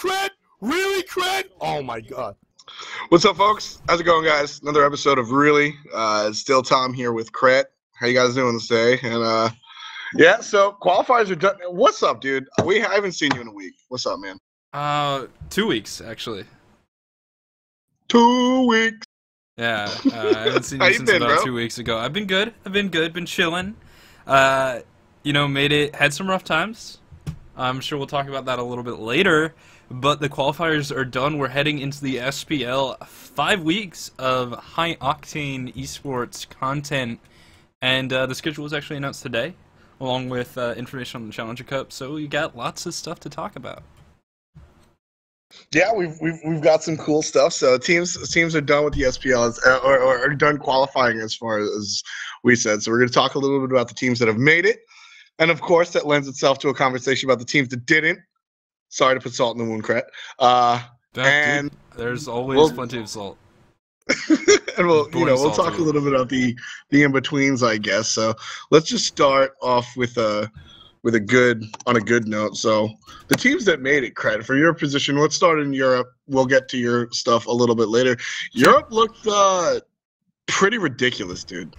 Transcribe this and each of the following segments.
Krett? Really, Krett? Oh my god. What's up, folks? How's it going, guys? Another episode of Really. It's still Tom here with Krett. How you guys doing today? And yeah, so qualifiers are done. What's up, dude? I haven't seen you in a week. What's up, man? 2 weeks actually. 2 weeks. Yeah, I haven't seen How you you since been, about bro? 2 weeks ago. I've been good. Been chilling. Had some rough times. I'm sure we'll talk about that a little bit later. But the qualifiers are done. We're heading into the SPL. 5 weeks of high-octane esports content. And the schedule was actually announced today, along with information on the Challenger Cup. So we got lots of stuff to talk about. Yeah, we've got some cool stuff. So teams are done with the SPL or are done qualifying as far as we said. So we're going to talk a little bit about the teams that have made it, and of course that lends itself to a conversation about the teams that didn't. Sorry to put salt in the wound, Krett. And Dude, there's always plenty of salt. and we'll Salt talk a little bit about the in betweens, I guess. So let's just start off with a good note. So the teams that made it, Krett, for your position, let's start in Europe. We'll get to your stuff a little bit later. Europe looked pretty ridiculous, dude.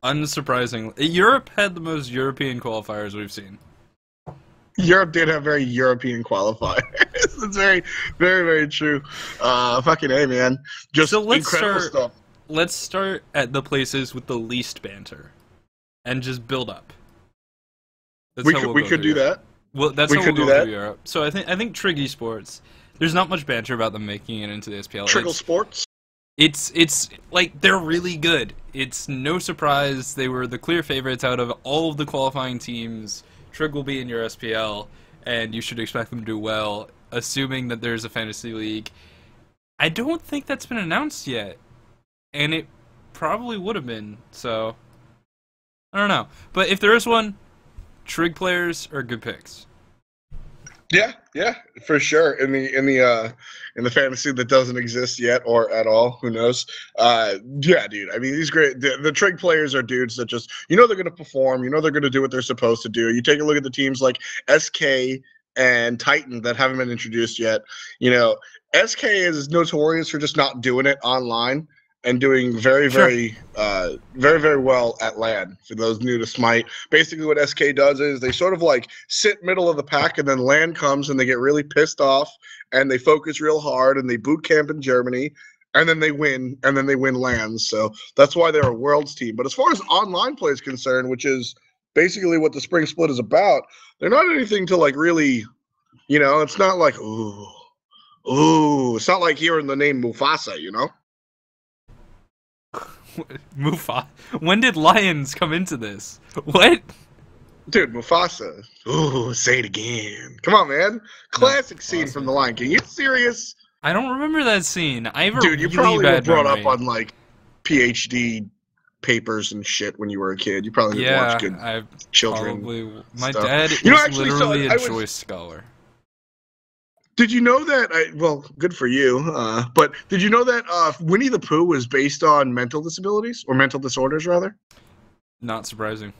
Unsurprisingly, Europe had the most European qualifiers we've seen. Europe did have very European qualifiers. It's very, very, very true. Fucking A, man. Just So incredible stuff. Let's start at the places with the least banter, and just build up. That's how We go could through do Europe. that. Well, that's We how could we'll do go that. through Europe. So I think Trigg Esports. There's not much banter about them making it into the SPL. Trigg Esports. It's like they're really good. It's no surprise they were the clear favorites out of all of the qualifying teams. Trigg will be in your SPL, and you should expect them to do well, assuming that there's a fantasy league. I don't think that's been announced yet, and it probably would have been. So I don't know, but if there is one, Trigg players are good picks. Yeah, for sure. In the fantasy that doesn't exist yet or at all, who knows? Yeah, dude. I mean, these great the Trigg players are dudes that just they're going to perform. They're going to do what they're supposed to do. You take a look at the teams like SK and Titan that haven't been introduced yet. SK is notorious for just not doing it online and doing very, very well at LAN. For those new to Smite, basically what SK does is they sort of like sit middle of the pack, and then LAN comes and they get really pissed off and they focus real hard and they boot camp in Germany, and then they win, LANs. So that's why they're a Worlds team. But as far as online play is concerned, which is basically what the Spring Split is about, they're not anything to like really, it's not like it's not like hearing the name Mufasa, Mufasa. When did Lions come into this? What? Dude, Mufasa. Ooh, say it again. Come on, man. Classic scene from The Lion King. You serious? I don't remember that scene. I have a Dude, you really probably were bad brought memory. up on like PhD papers and shit when you were a kid. You probably didn't watch good I children. probably. My stuff. dad is Actually, literally I a was- choice scholar. Did you know that? Well, good for you. But did you know that Winnie the Pooh was based on mental disabilities or mental disorders, rather? Not surprising.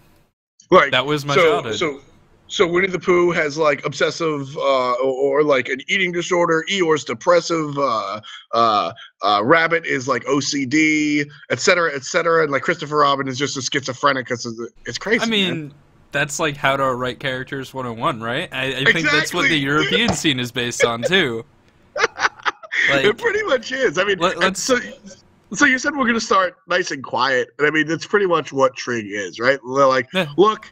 Like That was my childhood. So Winnie the Pooh has like obsessive or like an eating disorder. Eeyore's depressive. Rabbit is like OCD, etc., etc. And like Christopher Robin is just a schizophrenic. It's crazy. I mean, man. that's like how to write characters 101, right? I think that's what Exactly. the European scene is based on too. Like, It pretty much is. I mean, let's- so you said we're gonna start nice and quiet, and I mean that's pretty much what Trigg is, right? They're like, Yeah. look,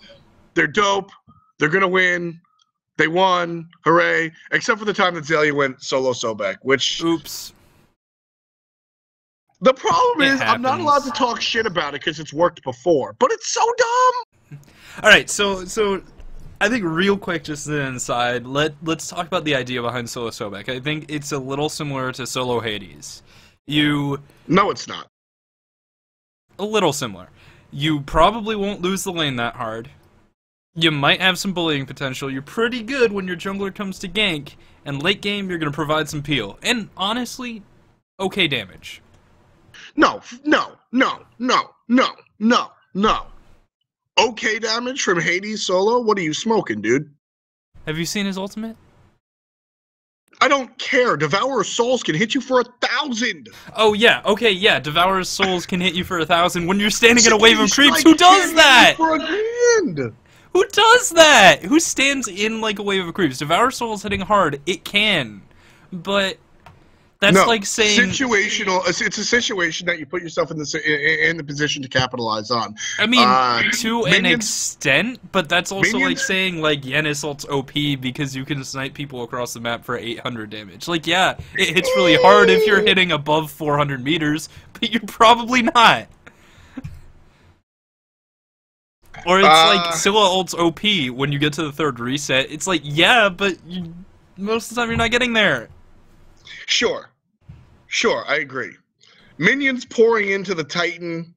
they're dope. They're gonna win. They won. Hooray! Except for the time that Zelia went solo Sobek, which oops. the problem It is I'm not happens. allowed to talk shit about it because it's worked before, but it's so dumb. All right, so I think real quick, just an inside, let's talk about the idea behind solo Sobek. I think it's a little similar to solo Hades. No, it's not. A little similar. You probably won't lose the lane that hard. You might have some bullying potential. You're pretty good when your jungler comes to gank, and late game you're going to provide some peel. And honestly, okay damage. No. Okay damage from Hades solo? What are you smoking, dude? Have you seen his ultimate? I don't care. Devour Souls can hit you for 1,000. Oh yeah, okay, yeah. Devourer's Souls can hit you for 1,000 when you're standing in a wave of creeps. Who does that? For 1,000. Who does that? Who stands in like a wave of creeps? Devour Souls hitting hard, it can, but that's like saying situational. It's a situation that you put yourself in the position to capitalize on. I mean, to an extent, but that's also like saying like Yen Assault's OP because you can snipe people across the map for 800 damage. Like, yeah, it hits really hard if you're hitting above 400 meters, but you're probably not. Or it's like Scylla ult's OP when you get to the 3rd reset. It's like, yeah, but most of the time you're not getting there. Sure, I agree. Minions pouring into the Titan,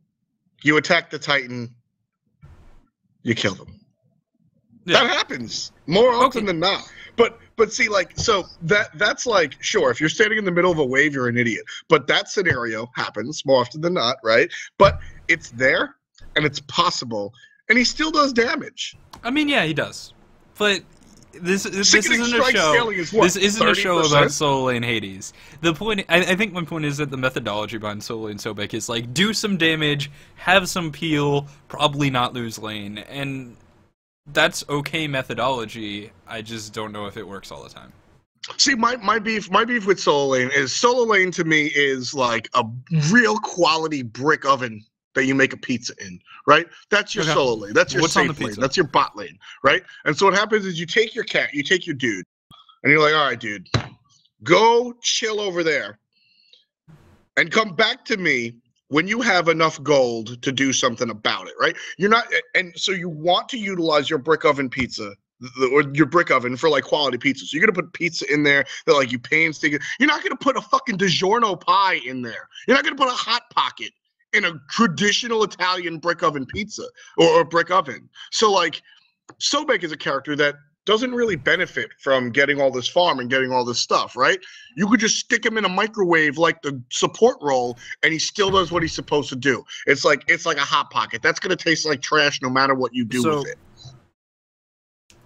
you attack the Titan, you kill them. Yeah. That happens more often than not. But see, like, so that's like, sure, if you're standing in the middle of a wave, you're an idiot. But that scenario happens more often than not, right? But it's there, and it's possible, and he still does damage. I mean, yeah, he does. But this isn't a show. This isn't a show about solo lane Hades. The point, I think my point is that the methodology behind solo lane Sobek is like do some damage, have some peel, probably not lose lane, and that's okay methodology. I just don't know if it works all the time. See, my beef with solo lane is solo lane to me is like a real quality brick oven that you make a pizza in, right? That's your solo lane. That's your safe lane. That's your bot lane, right? And so what happens is you take your cat, you take your dude, and you're like, all right, dude, go chill over there and come back to me when you have enough gold to do something about it, right? You're not, and so you want to utilize your brick oven pizza or your brick oven for like quality pizza. So you're gonna put pizza in there that like you painstaking. You're not gonna put a fucking DiGiorno pie in there. You're not gonna put a Hot Pocket in a traditional Italian brick oven pizza or brick oven. So like Sobek is a character that doesn't really benefit from getting all this farm and getting all this stuff, right? You could just stick him in a microwave like the support role and he still does what he's supposed to do. It's like a Hot Pocket. That's gonna taste like trash no matter what you do with it.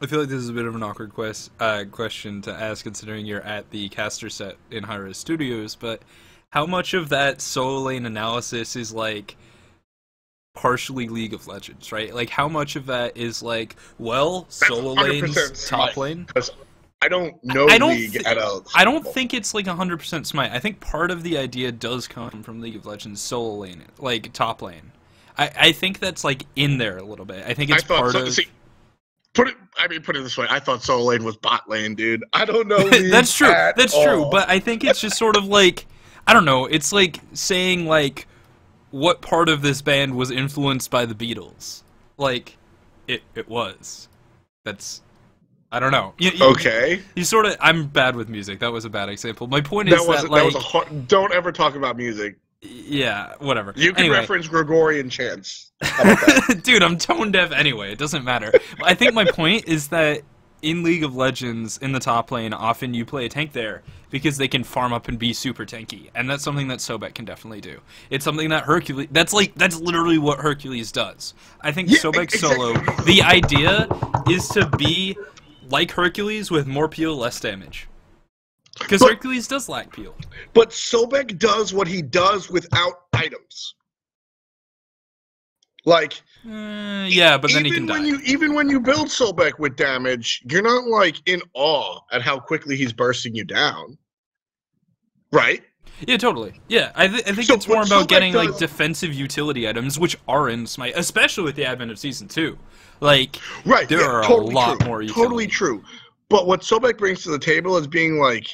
I feel like this is a bit of an awkward question to ask considering you're at the caster set in Hi-rez Studios, but how much of that solo lane analysis is like partially League of Legends, right? Like how much of that is like, well, solo lane's top lane? Because I don't know League at all. I don't think it's like 100% Smite. I think part of the idea does come from League of Legends solo lane, like top lane. I think that's like in there a little bit. I think it's part of. See, put it this way. I thought solo lane was bot lane, dude. I don't know. That's true. That's true. But I think it's just sort of like, I don't know, it's like saying, like, what part of this band was influenced by the Beatles? Like, it was. That's, I don't know. You sort of, I'm bad with music, that was a bad example. My point is don't ever talk about music. Yeah, whatever. You can reference Gregorian chants. Dude, I'm tone deaf anyway, it doesn't matter. I think my point is that in League of Legends, in the top lane, often you play a tank there because they can farm up and be super tanky, and that's something that Sobek can definitely do. It's something that Hercules, that's literally what Hercules does. I think Sobek solo, the idea is to be like Hercules with more peel, less damage. Because Hercules does lack peel. But Sobek does what he does without items. Like, yeah, but then he can die. Even when you build Sobek with damage, you're not like in awe at how quickly he's bursting you down, right? Yeah, totally. Yeah, I think it's more about getting like defensive utility items, which are in Smite, especially with the advent of Season 2. Like, there are a lot more utility. Totally true. But what Sobek brings to the table is being like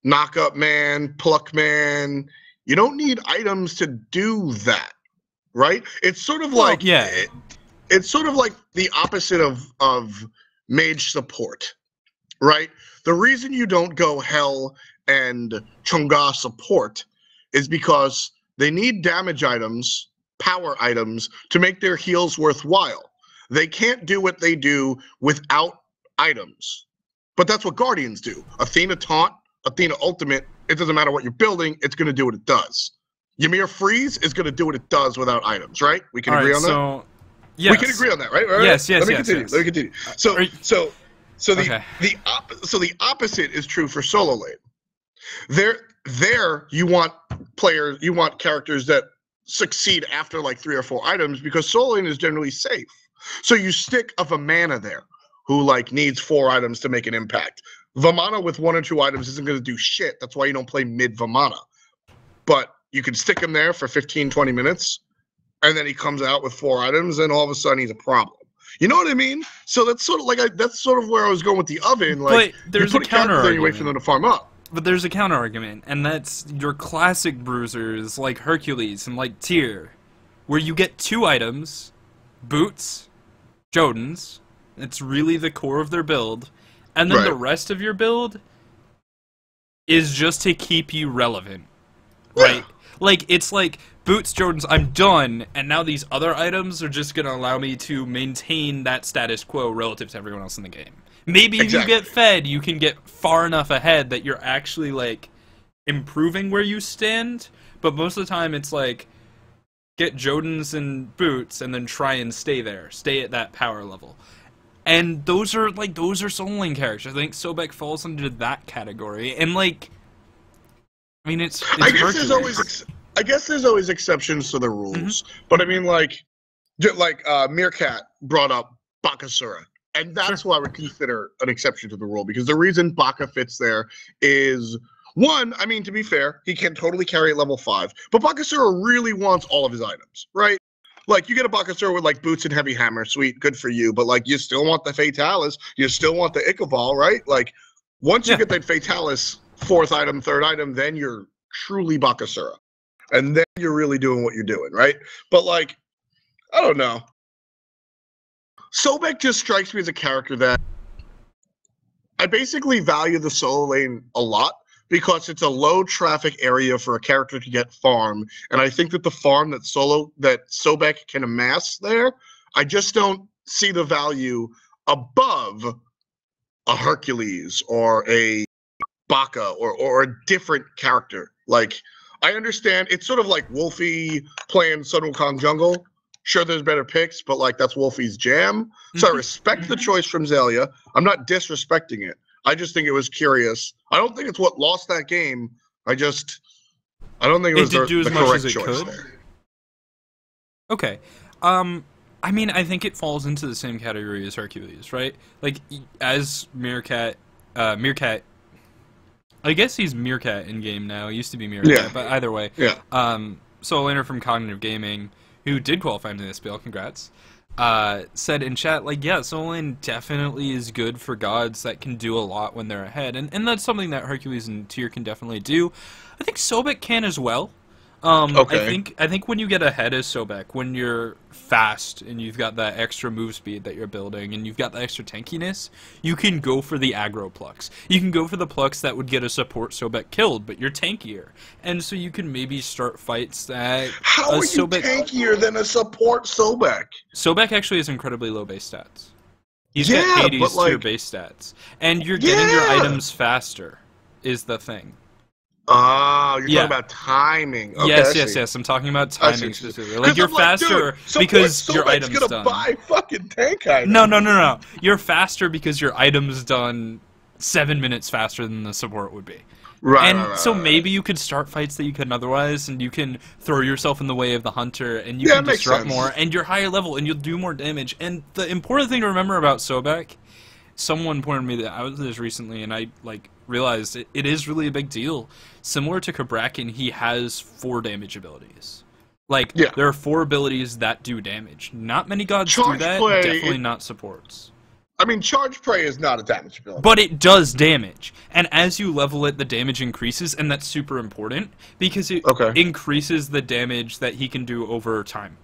knock up man, pluck man. You don't need items to do that. Right? It's sort of like it's sort of like the opposite of mage support, right? The reason you don't go Hell and Chunga support is because they need damage items, power items, to make their heals worthwhile. They can't do what they do without items. But that's what Guardians do. Athena Taunt, Athena Ultimate, it doesn't matter what you're building, it's going to do what it does. Ymir Freeze is going to do what it does without items, right? We can agree on that? Yes. We can agree on that, right? Yes. Let me continue. So So Okay. the opposite is true for solo lane. There you want characters that succeed after like 3 or 4 items, because solo lane is generally safe. So you stick a Vamana there who like needs 4 items to make an impact. Vamana with 1 or 2 items isn't going to do shit. That's why you don't play mid Vamana. But you can stick him there for 15, 20 minutes, and then he comes out with 4 items, and all of a sudden he's a problem. You know what I mean? So that's sort of like that's sort of where I was going with the oven. Like, but there's you a put counter characters there, you wait argument. for them to farm up. But there's a counter argument, and that's your classic bruisers like Hercules and like Tyr, where you get 2 items, boots, Jodens. It's really the core of their build, and then the rest of your build is just to keep you relevant, right? Like, it's like, boots, Jordans, I'm done, and now these other items are just going to allow me to maintain that status quo relative to everyone else in the game. Maybe if you get fed, you can get far enough ahead that you're actually, like, improving where you stand, but most of the time it's like, get Jodens and boots, and then try and stay there. Stay at that power level. And those are solo lane characters. I think Sobek falls under that category, and, like, I mean, it's I guess there's always exceptions to the rules, but I mean, like Meerkat brought up Bakasura, and that's why I would consider an exception to the rule, because the reason Baka fits there is, one, I mean, to be fair, he can totally carry at level 5, but Bakasura really wants all of his items, right? Like, you get a Bakasura with, like, boots and heavy hammer, sweet, good for you, but, like, you still want the Fatalis, you still want the Ichabal, right? Like, once you get that Fatalis 4th item, 3rd item, then you're truly Bakasura. And then you're really doing what you're doing, right? But, like, I don't know. Sobek just strikes me as a character that I basically value the solo lane a lot, because it's a low traffic area for a character to get farm. And I think that the farm that Sobek can amass there, I just don't see the value above a Hercules or a Baka or a different character. Like, I understand it's sort of like Wolfie playing Sun Wukong jungle. Sure, there's better picks, but like, that's Wolfie's jam. So I respect the choice from Zelia. I'm not disrespecting it. I just think it was curious. I don't think it's what lost that game. I don't think it was the correct choice there. Okay. I mean, I think it falls into the same category as Hercules, right? Like, as Meerkat, I guess he's Meerkat in game now. He used to be Meerkat, but either way. Yeah. Solo laner from Cognitive Gaming, who did qualify into the SPL, congrats, said in chat, like, yeah, solo lane definitely is good for gods that can do a lot when they're ahead, and that's something that Hercules and Tyr can definitely do. I think Sobek can as well. Okay. I think when you get ahead as Sobek, when you're fast and you've got that extra move speed that you're building and you've got the extra tankiness, you can go for the aggro plucks. You can go for the plucks that would get a support Sobek killed, but you're tankier. And so you can maybe start fights that... How are you tankier than a support Sobek? Sobek actually has incredibly low base stats. He's got 80s to your base stats. And you're getting your items faster, is the thing. Oh, you're talking about timing. Okay, yes. I'm talking about timing specifically. Like, you're faster because your item's done. Gonna buy fucking tank items. No. You're faster because your item's done 7 minutes faster than the support would be. Right. So maybe you could start fights that you couldn't otherwise, and you can throw yourself in the way of the hunter, and you can disrupt more, and you're higher level, and you'll do more damage. And the important thing to remember about Sobek, someone pointed me that out this recently, and I realized it is really a big deal. Similar to Kabrakan, he has 4 damage abilities. There are 4 abilities that do damage. Not many gods do that, definitely not supports. I mean, Charge Prey is not a damage ability. But it does damage. And as you level it, the damage increases, and that's super important, because it increases the damage that he can do over time.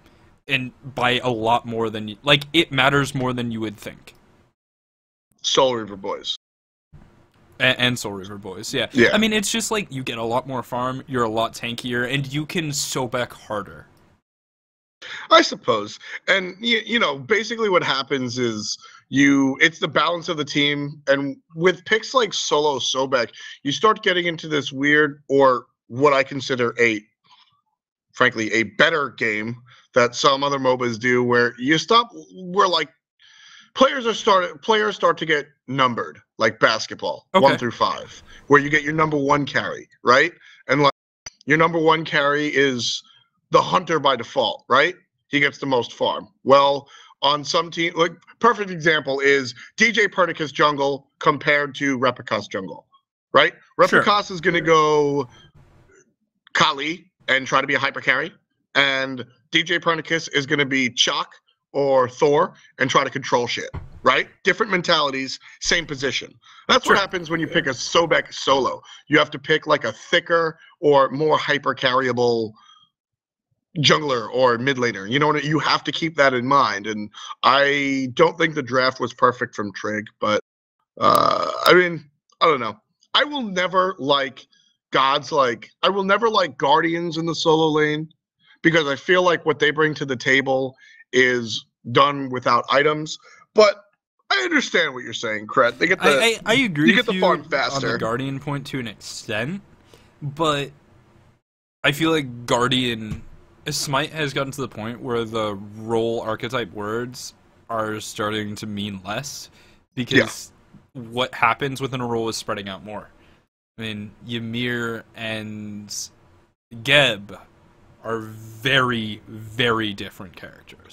And by a lot more than... it matters more than you would think. Soul Reaver Boys. And Soul Reaver Boys, yeah. I mean, it's just you get a lot more farm, you're a lot tankier, and you can Sobek harder. I suppose. And, you know, basically what happens is it's the balance of the team, and with picks like Solo Sobek, you start getting into this weird, or what I consider frankly, a better game that some other MOBAs do, where players start to get numbered like basketball, Okay. 1 through 5, where you get your number 1 carry, right? And like your number 1 carry is the hunter by default, right? He gets the most farm. Well, on some team, like perfect example is DJ Pernicus jungle compared to Replicas jungle, right? Replicas is going to go Kali and try to be a hyper carry, and DJ Pernicus is going to be Chalk or Thor and try to control shit, right? Different mentalities, same position. That's what happens when you pick a Sobek solo. You have to pick like a thicker or more hyper carryable jungler or mid laner. You know what? You have to keep that in mind. And I don't think the draft was perfect from Trigg, but I mean, I don't know. I will never like gods like I will never like Guardians in the solo lane because I feel like what they bring to the table is done without items. But I understand what you're saying, Krett. They get the I agree. You get the farm faster on the Guardian point to an extent, but I feel like Smite has gotten to the point where the role archetype words are starting to mean less because what happens within a role is spreading out more. I mean, Ymir and Geb are very, very different characters.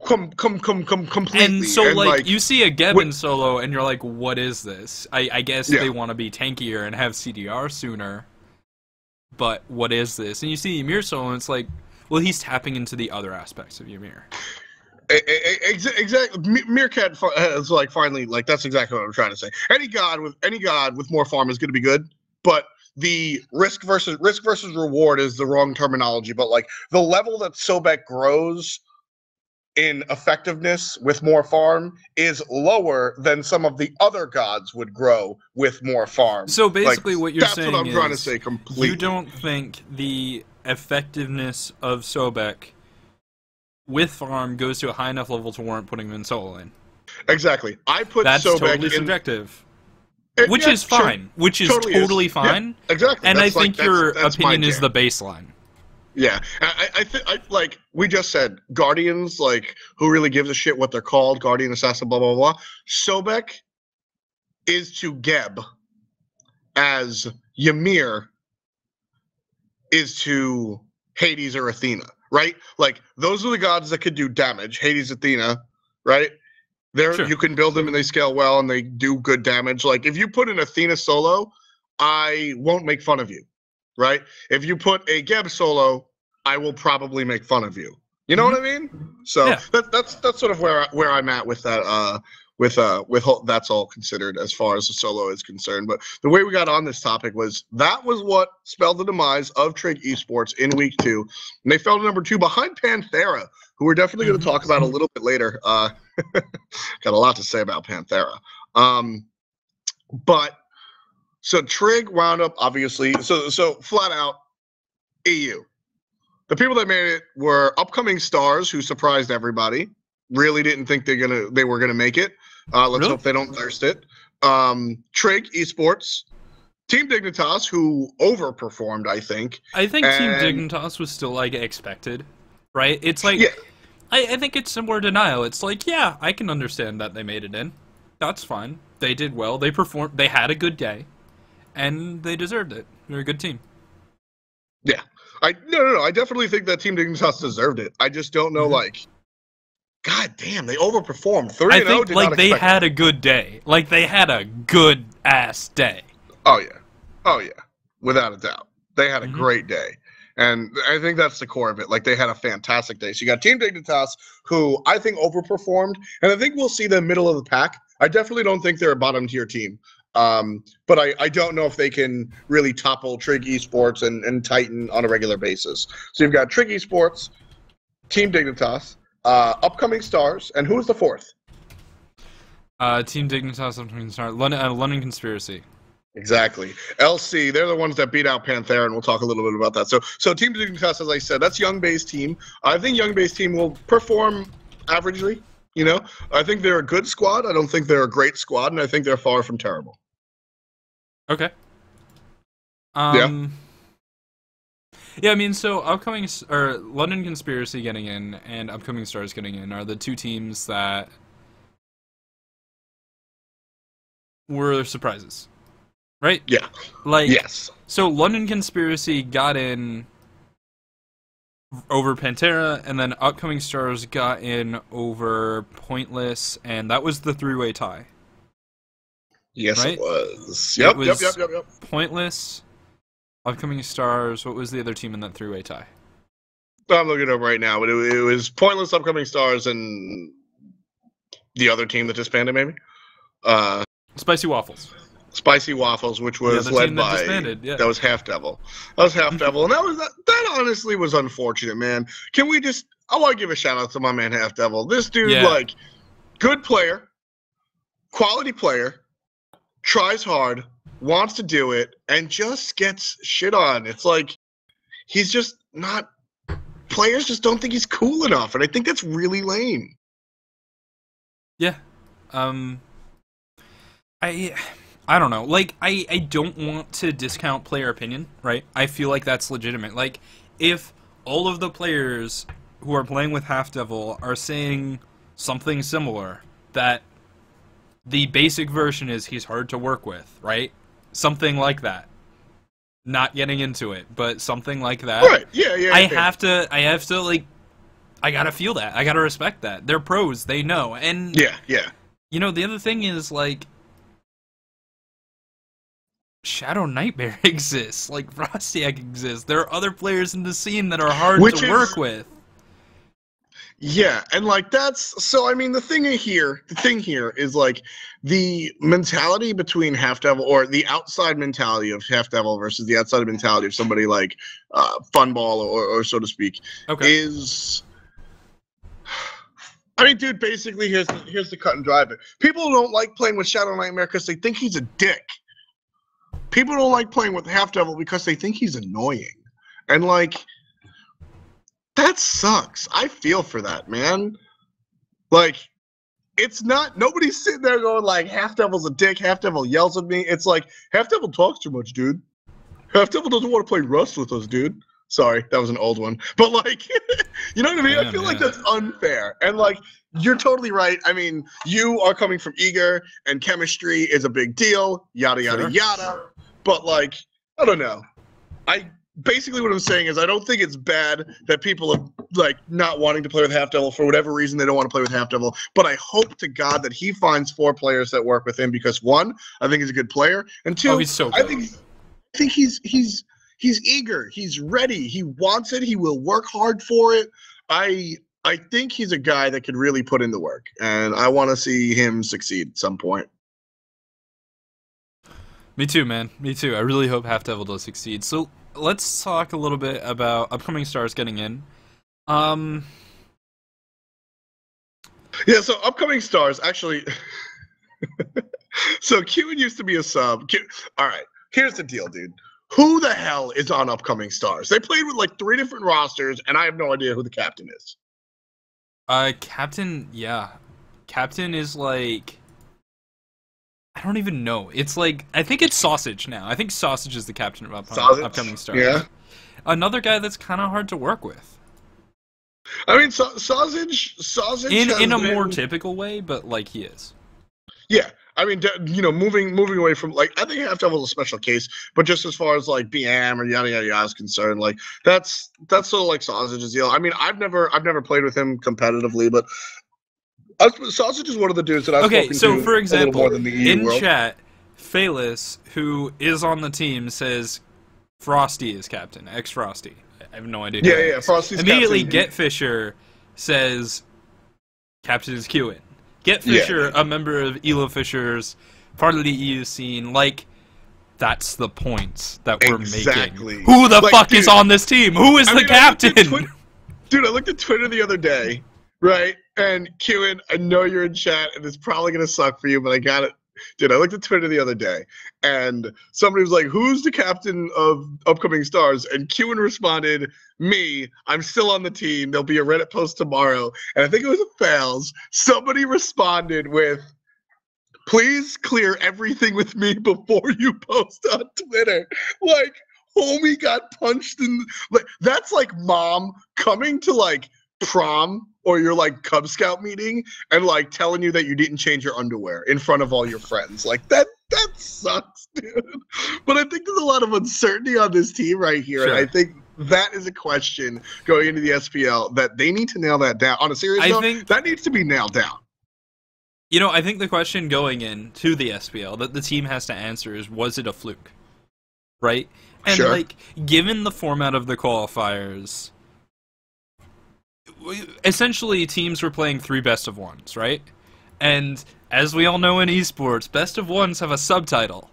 Completely. And so, like, you see a Geb in solo, and you're like, what is this? I guess they want to be tankier and have CDR sooner, but what is this? And you see Ymir solo, and it's like, well, he's tapping into the other aspects of Ymir. Exactly. Meerkat is like finally like that's exactly what I'm trying to say. Any god with more farm is going to be good, but the risk versus reward is the wrong terminology. But like the level that Sobek grows in effectiveness with more farm is lower than some of the other gods would grow with more farm. So basically, what you're saying is that's what I'm trying to say. Completely, you don't think the effectiveness of Sobek with farm goes to a high enough level to warrant putting him in solo lane. Exactly. I put that's Sobek totally subjective. Which is fine. Which is totally fine. Yeah, exactly. And I think your opinion is the baseline. Yeah. I think like we just said, Guardians, like who really gives a shit what they're called, Guardian, Assassin, blah blah blah. Sobek is to Geb as Ymir is to Hades or Athena. Right? Like, those are the gods that could do damage. Hades, Athena, right? You can build them and they scale well and they do good damage. Like, if you put an Athena solo, I won't make fun of you, right? If you put a Geb solo, I will probably make fun of you. You know what I mean? So that's sort of where I'm at with that. With that's all considered as far as the solo is concerned. But the way we got on this topic was what spelled the demise of Trigg Esports in week 2. And they fell to number 2 behind Panthera, who we're definitely going to talk about a little bit later. Got a lot to say about Panthera. But so Trigg wound up obviously so flat out EU. The people that made it were upcoming stars who surprised everybody. Really didn't think they were gonna make it. Let's hope they don't thirst it. Trigg Esports, Team Dignitas, who overperformed, I think. I think Team Dignitas was still like expected, right? It's like I think it's similar to Nile. It's like, yeah, I can understand that they made it in. That's fine. They did well. They performed. They had a good day, and they deserved it. They're a good team. Yeah, no. I definitely think that Team Dignitas deserved it. I just don't know, like. God damn, they overperformed. 3-0. I think like they had a good day. Like they had a good ass day. Oh yeah, without a doubt, they had a great day, and I think that's the core of it. Like they had a fantastic day. So you got Team Dignitas, who I think overperformed, and I think we'll see them middle of the pack. I definitely don't think they're a bottom tier team, but I don't know if they can really topple Trigg Esports and Titan on a regular basis. So you've got Trigg Esports, Team Dignitas. Upcoming stars, and who's the 4th? Team Dignitas, upcoming star, London Conspiracy. Exactly. LC, they're the ones that beat out Panthera, and we'll talk a little bit about that. So Team Dignitas, as I said, that's Young Bay's team. I think Young Bay's team will perform averagely. You know, I think they're a good squad. I don't think they're a great squad, and I think they're far from terrible. Okay. Yeah, I mean, so London Conspiracy getting in and Upcoming Stars getting in are the 2 teams that were surprises, right? Yeah. Like, yes. So London Conspiracy got in over Panthera, and then Upcoming Stars got in over Pointless, and that was the three-way tie. Yes, right? it was. It Yep, was yep. Pointless, Upcoming Stars. What was the other team in that three-way tie? I'm looking it up right now, but it was Pointless, Upcoming Stars, and the other team that disbanded, maybe? Spicy Waffles. Spicy Waffles, which was led by... That was Half Devil. That was Half Devil, and that honestly was unfortunate, man. Can we just... I want to give a shout-out to my man Half Devil. This dude, like, good player, quality player, tries hard, wants to do it, and just gets shit on. It's like, he's just not... Players just don't think he's cool enough, and I think that's really lame. Yeah. I don't know. Like, I don't want to discount player opinion, right? I feel like that's legitimate. Like, if all of the players who are playing with Half Devil are saying something similar, that the basic version is he's hard to work with, right? Something like that. Not getting into it, but something like that. Right, yeah. I have to, like, I gotta feel that. I gotta respect that. They're pros, they know. And, yeah. You know, the other thing is, like, Shadow Nightmare exists, like Frostiak exists. There are other players in the scene that are hard to work with. Yeah, and like that's so. I mean, the thing here is like the mentality between Half Devil, or the outside mentality of Half Devil versus the outside mentality of somebody like Funball or so to speak, is. I mean, dude, basically, here's the cut and dry bit. People don't like playing with Shadow Nightmare because they think he's a dick. People don't like playing with Half Devil because they think he's annoying. And, like, that sucks. I feel for that, man. Like, it's not, nobody's sitting there going, like, Half Devil's a dick, Half Devil yells at me. It's like, Half Devil talks too much, dude. Half Devil doesn't want to play Rust with us, dude. Sorry, that was an old one. But, like, you know what I mean? I feel like that's unfair. And, like, you're totally right. I mean, you are coming from Eager, and chemistry is a big deal, yada, yada, yada. But, like, I don't know. Basically what I'm saying is I don't think it's bad that people are, like, not wanting to play with Half Devil for whatever reason they don't want to play with Half Devil. But I hope to God that he finds 4 players that work with him because, 1, I think he's a good player, and 2, he's so good. I think he's eager. He's ready. He wants it. He will work hard for it. I think he's a guy that could really put in the work, and I want to see him succeed at some point. Me too, man. Me too. I really hope Half Devil does succeed. So let's talk a little bit about Upcoming Stars getting in. Yeah, so Upcoming Stars, actually... So Q used to be a sub. All right, here's the deal, dude. Who the hell is on Upcoming Stars? They played with, like, 3 different rosters, and I have no idea who the captain is. Captain, yeah. Captain is, like... I don't even know. It's like, I think it's Sausage now. I think Sausage is the captain of Upcoming Stars. Yeah. Another guy that's kind of hard to work with. I mean, Sausage in a more typical way, but, like, he is. Yeah. I mean, you know, moving away from, like, I think Half Devil's a special case, but just as far as, like, BM or yada yada yada is concerned, like, that's sort of like Sausage's deal. I mean, I've never played with him competitively, but Sausage is one of the dudes that I've spoken to so for example, a little more than the EU in world. chat, Phalis, who is on the team, says Frosty is captain. Frosty. I have no idea. Yeah, Frosty's immediately. captain. Get Fisher says captain is Qin. Get Fisher, a member of Elo Fisher's part of the EU scene. Like, that's the points that we're making. Who the fuck is on this team? Who is the captain? Dude, I looked at Twitter the other day, right? And Qin, I know you're in chat, and it's probably gonna suck for you, but I got it. Dude, I looked at Twitter the other day, and somebody was like, who's the captain of Upcoming Stars? And Qin responded, me. I'm still on the team. There'll be a Reddit post tomorrow. And I think it was a fails. Somebody responded with, please clear everything with me before you post on Twitter. Like, homie got punched in. Like, that's like mom coming to, like, prom or your, like, Cub Scout meeting and, like, telling you that you didn't change your underwear in front of all your friends. Like, That sucks, dude. But I think there's a lot of uncertainty on this team right here. Sure. And I think that is a question going into the SPL that they need to nail that down. On a serious note, that needs to be nailed down. You know, I think the question going into the SPL that the team has to answer is, was it a fluke? Right? And, Sure. like, given the format of the qualifiers, essentially teams were playing 3 best-of-1s, right? And as we all know in esports, best-of-1s have a subtitle.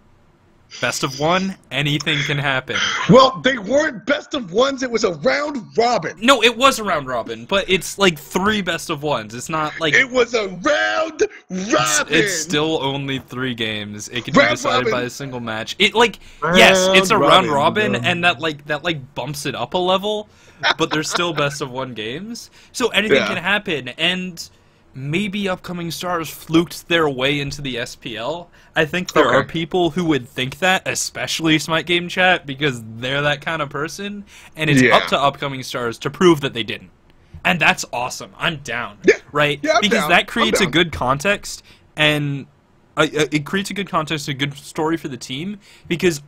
Best of 1, anything can happen. Well, they weren't best of 1s, it was a round robin. No, it was a round robin, but it's like 3 best of 1s. It's not like... It was a round robin! It's still only 3 games. It can be decided by a single match. It, like, yes, it's a round robin, and that bumps it up a level, but there's still best of 1 games. So anything can happen, and maybe upcoming stars fluked their way into the SPL. I think there are people who would think that, especially Smite Game Chat, because they're that kind of person, and it's up to upcoming stars to prove that they didn't. And that's awesome. I'm down. Right? Yeah, because that creates a good context, and it creates a good context, a good story for the team, because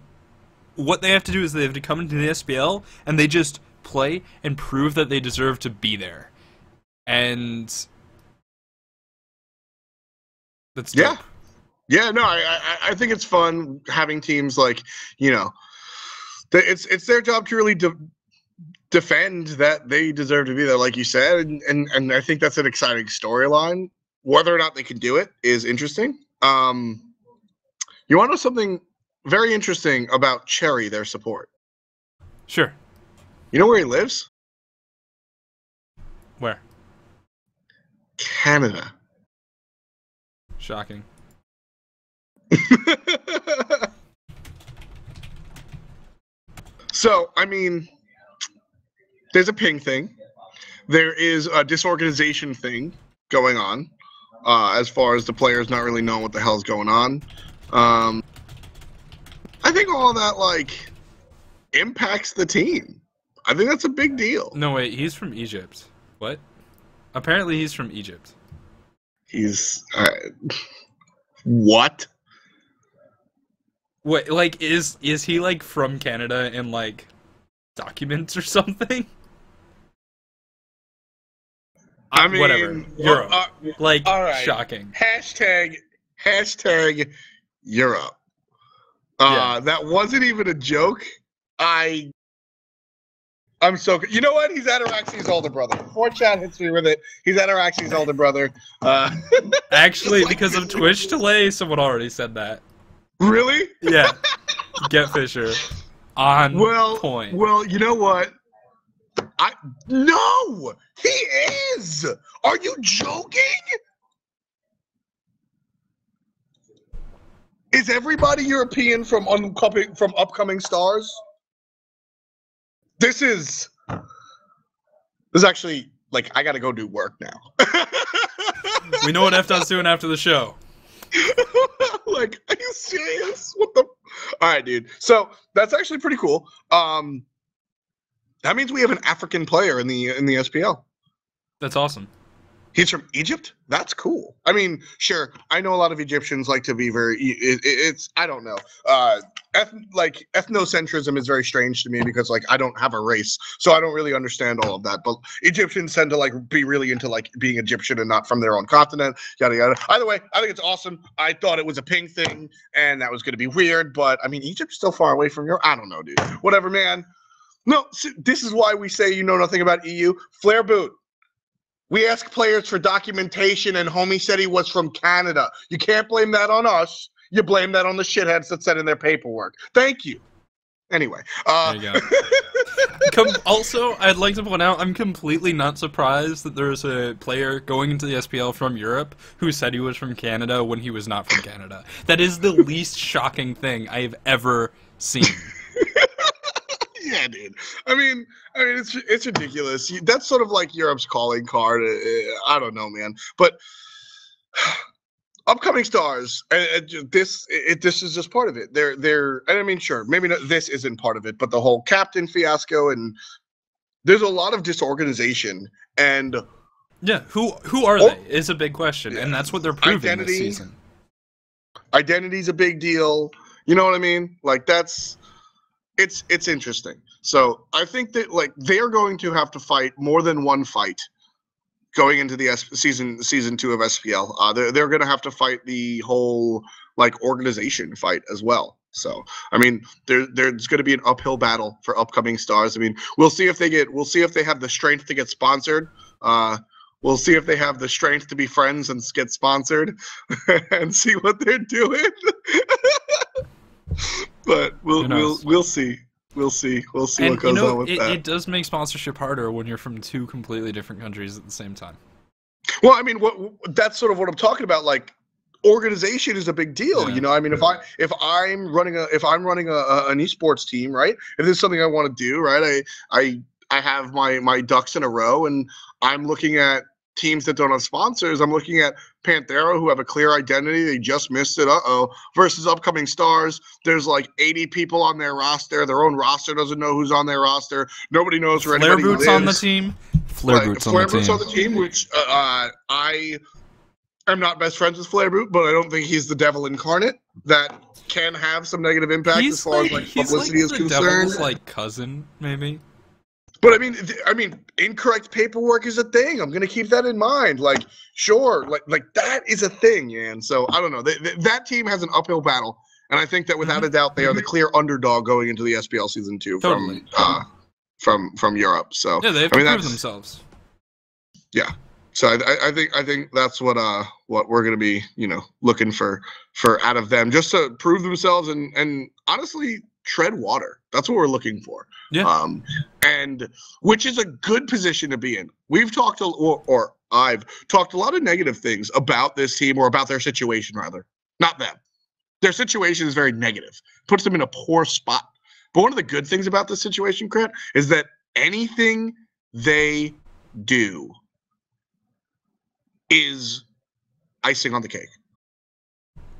what they have to do is they have to come into the SPL, and they just play and prove that they deserve to be there. And that's dope. Yeah, no, I think it's fun having teams like, you know, it's their job to really defend that they deserve to be there, like you said, and I think that's an exciting storyline. Whether or not they can do it is interesting. You want to know something very interesting about Cherry, their support? Sure. You know where he lives? Where? Canada. Shocking. So, I mean, there's a ping thing. There is a disorganization thing going on, as far as the players not really knowing what the hell's going on. I think all that, like, impacts the team. I think that's a big deal. No, wait, he's from Egypt. What? Apparently he's from Egypt. He's... what? What, like, is he, like, from Canada in, like, documents or something? I mean... Whatever. Europe. Like, all right. Shocking. Hashtag Europe. That wasn't even a joke. I'm so... You know what? He's Ataraxi's older brother. Before chat hits me with it, he's Ataraxi's older brother. Actually, because of Twitch delay, someone already said that. Really? Yeah. Get Fisher. On point. Well, you know what? No! He is! Are you joking? Is everybody European from upcoming stars? This is actually, like, I gotta go do work now. We know what F-Dot's doing after the show. Like, are you serious? What the? All right, dude. So that's actually pretty cool. That means we have an African player in the SPL. That's awesome. He's from Egypt? That's cool. I mean, sure, I know a lot of Egyptians like to be very... It's I don't know. Ethnocentrism is very strange to me because, like, I don't have a race, so I don't really understand all of that. But Egyptians tend to, like, be really into, like, being Egyptian and not from their own continent, yada, yada. Either way, I think it's awesome. I thought it was a ping thing, and that was going to be weird, but, I mean, Egypt's still far away from Europe. I don't know, dude. Whatever, man. No, this is why we say you know nothing about EU. Flare boot. We ask players for documentation, and homie said he was from Canada. You can't blame that on us. You blame that on the shitheads that said in their paperwork. Thank you. Anyway. There you go. Also, I'd like to point out, I'm completely not surprised that there's a player going into the SPL from Europe who said he was from Canada when he was not from Canada. That is the least shocking thing I've ever seen. Yeah, dude. I mean, it's ridiculous. That's sort of like Europe's calling card. I don't know, man. But upcoming stars, this is just part of it. They're. And I mean, sure, maybe not, this isn't part of it, but the whole captain fiasco, and there's a lot of disorganization. And yeah, who are they is a big question, and that's what they're proving this season. Identity's a big deal. You know what I mean? Like it's interesting. So I think that like they're going to have to fight more than one fight going into the season 2 of SPL. They're going to have to fight the whole like organization fight as well. So I mean, there's going to be an uphill battle for upcoming stars. I mean, we'll see if they have the strength to get sponsored. We'll see if they have the strength to be friends and get sponsored, and see what they're doing. But we'll see. We'll see And, what goes on with that. It does make sponsorship harder when you're from two completely different countries at the same time. Well, I mean, that's sort of what I'm talking about. Like, organization is a big deal. Yeah. You know, I mean, if I'm running an esports team, right? If there's something I want to do, right? I have my ducks in a row, and I'm looking at teams that don't have sponsors. I'm looking at Panthera, who have a clear identity. They just missed it. Versus upcoming stars. There's like 80 people on their roster. Their own roster doesn't know who's on their roster. Nobody knows where anybody lives. Flare Boots on the team. Flare Boots on the team. Which I am not best friends with Flare Boot, but I don't think he's the devil incarnate. That can have some negative impact as far as like publicity is concerned. Devil's like cousin, maybe. But I mean, incorrect paperwork is a thing. I'm gonna keep that in mind. Like, sure, like that is a thing, man. So I don't know. That team has an uphill battle, and I think that without a doubt, they are the clear underdog going into the SPL season 2 from Europe. So yeah, they have to prove themselves. Yeah. So I think that's what we're gonna be looking for out of them, just to prove themselves and honestly tread water. That's what we're looking for. Yeah. And which is a good position to be in. We've talked or I've talked a lot of negative things about this team, or about their situation rather. Not them. Their situation is very negative. Puts them in a poor spot. But one of the good things about this situation, Krett, is that anything they do is icing on the cake.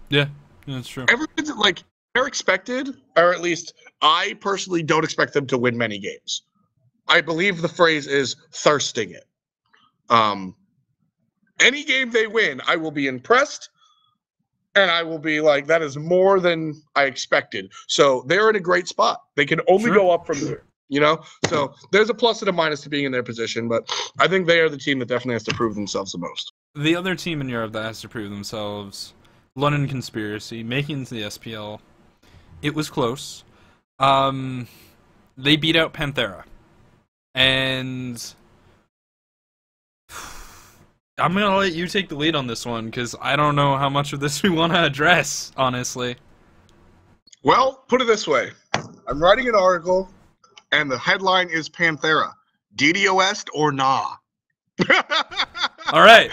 Yeah, that's true. Everything's like they're expected, or at least I personally don't expect them to win many games. I believe the phrase is thirsting it. Any game they win, I will be impressed, and I will be like, that is more than I expected. So they're in a great spot. They can only go up from here. So there's a plus and a minus to being in their position, but I think they are the team that definitely has to prove themselves the most. The other team in Europe that has to prove themselves, London Conspiracy, making it to the SPL. It was close. They beat out Panthera. And I'm going to let you take the lead on this one, because I don't know how much of this we want to address, honestly. Well, put it this way. I'm writing an article, and the headline is Panthera. DDoS or nah? All right.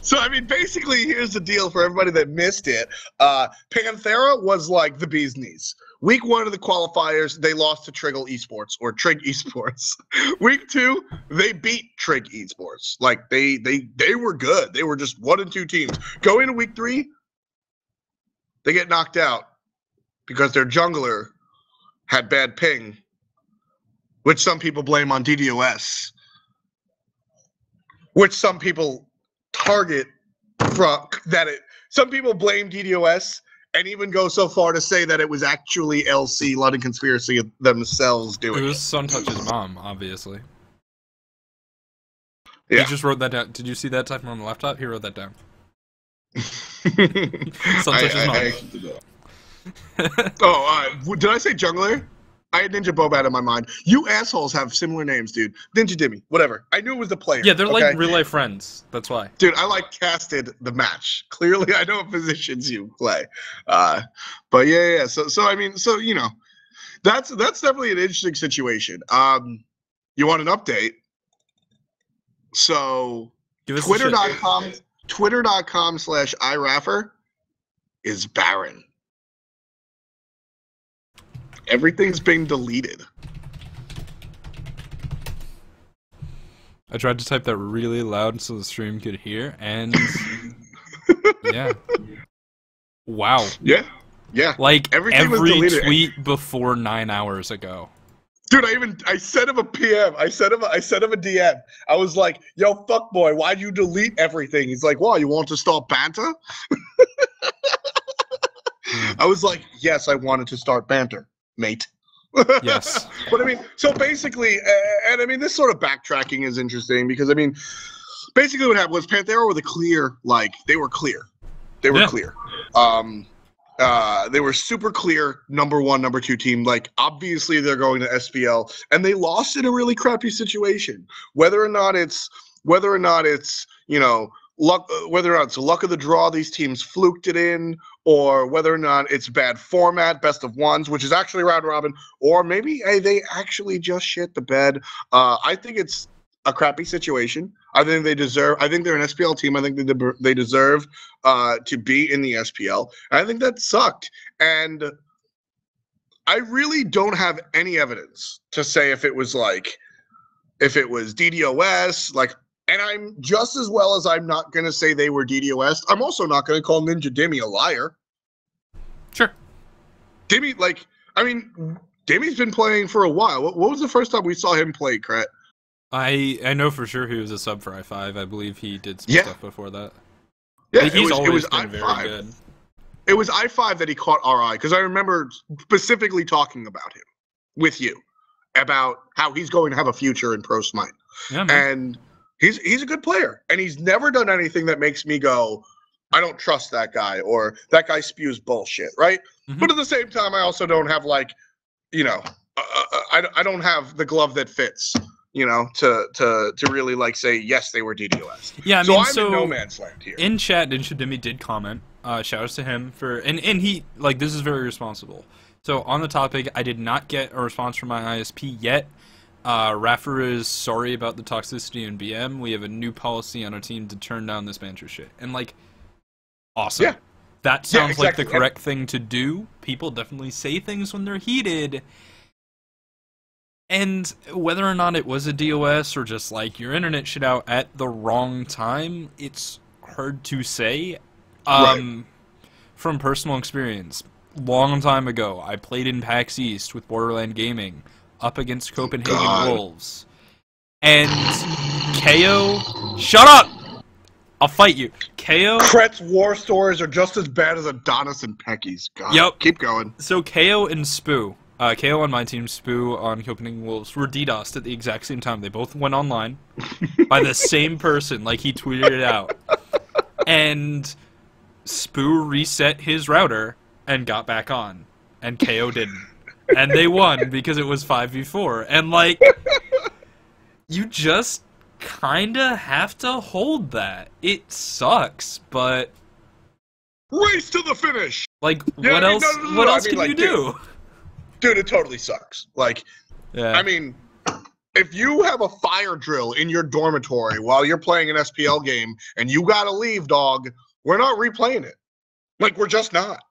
So I mean, basically, here's the deal for everybody that missed it. Panthera was like the bee's knees. Week 1 of the qualifiers, they lost to Trigg Esports. Week 2, they beat Trigg Esports. Like they were good. They were just 1 and 2 teams. Going into week 3, they get knocked out because their jungler had bad ping, which some people blame on DDoS, which some people target from that. Some people blame DDoS and even go so far to say that it was actually LC, London Conspiracy themselves doing it. It was Suntouch's mom, obviously. Yeah. He just wrote that down. Did you see that typing on the laptop? He wrote that down. Suntouch's mom. I actually did that. Did I say jungler? I had Ninja Bobat in my mind. You assholes have similar names, dude. Ninja Dimmy, whatever. I knew it was the player. Yeah, they're like real-life friends. That's why. Dude, I like casted the match. Clearly, I know what positions you play. But yeah. So I mean, that's definitely an interesting situation. You want an update? So Twitter.com/iRaffer is barren. Everything's being deleted. I tried to type that really loud so the stream could hear, and yeah. Wow. Yeah. Like everything every tweet before 9 hours ago. Dude, I sent him a PM. I sent him a DM. I was like, "Yo, fuckboy, why'd you delete everything?" He's like, "Well, you want to start banter?" I was like, yes, I wanted to start banter, mate. Yes. But I mean, so basically, and I mean, this sort of backtracking is interesting because I mean, basically what happened was Panthera were the clear, like they were clear. They were clear. They were super clear number 1, number 2 team. Like obviously they're going to SPL, and they lost in a really crappy situation. Whether or not it's you know luck, whether or not it's luck of the draw, these teams fluked it in, or whether or not it's bad format, best of ones, which is actually round robin, or maybe they actually just shit the bed. I think it's a crappy situation. I think they deserve. I think they're an SPL team. I think they deserve to be in the SPL. And I think that sucked. And I really don't have any evidence to say if it was DDoS. Like, and I'm just as well as I'm not going to say they were DDoS. I'm also not going to call Ninja Dimmy a liar. Sure. Dimmy, like, I mean, Dimmy's been playing for a while. What was the first time we saw him play, Krett? I know for sure he was a sub for I5. I believe he did some stuff before that. Yeah, he's always been I5. very good. It was I5 that he caught RI, because I remember specifically talking about him with you, about how he's going to have a future in Pro Smite. Yeah, man. And he's a good player, and he's never done anything that makes me go, I don't trust that guy, or that guy spews bullshit, right? Mm-hmm. But at the same time, I also don't have, like, you know, I don't have the glove that fits, you know, to really like say yes they were DDoS. Yeah, I mean, I'm in no man's land here. In chat, Ninja Dimmy did comment. Shout outs to him for and he like this is very responsible. So on the topic, I did not get a response from my ISP yet. Raffer is sorry about the toxicity in BM. We have a new policy on our team to turn down this banter shit. And like, awesome. Yeah. That sounds exactly. like the correct thing to do. People definitely say things when they're heated. And whether or not it was a DOS or just like your internet shit out at the wrong time, it's hard to say. Right. From personal experience, long time ago, I played in PAX East with Borderland Gaming up against Copenhagen Wolves. And KO, shut up! I'll fight you. KO. Krett's war stories are just as bad as Adonis and Pecky's. God, yep. Keep going. So KO and Spoo. KO on my team, Spoo on Copenhagen Wolves, were DDoSed at the exact same time. They both went online by the same person, like he tweeted it out. And Spoo reset his router and got back on, and KO didn't. And they won because it was 5v4. And, like, you just kinda have to hold that. It sucks, but... Race to the finish! Like, yeah, what else, what else can you do? Dude, it totally sucks. Like, yeah. I mean, if you have a fire drill in your dormitory while you're playing an SPL game and you gotta leave, dog, we're not replaying it. Like, we're just not.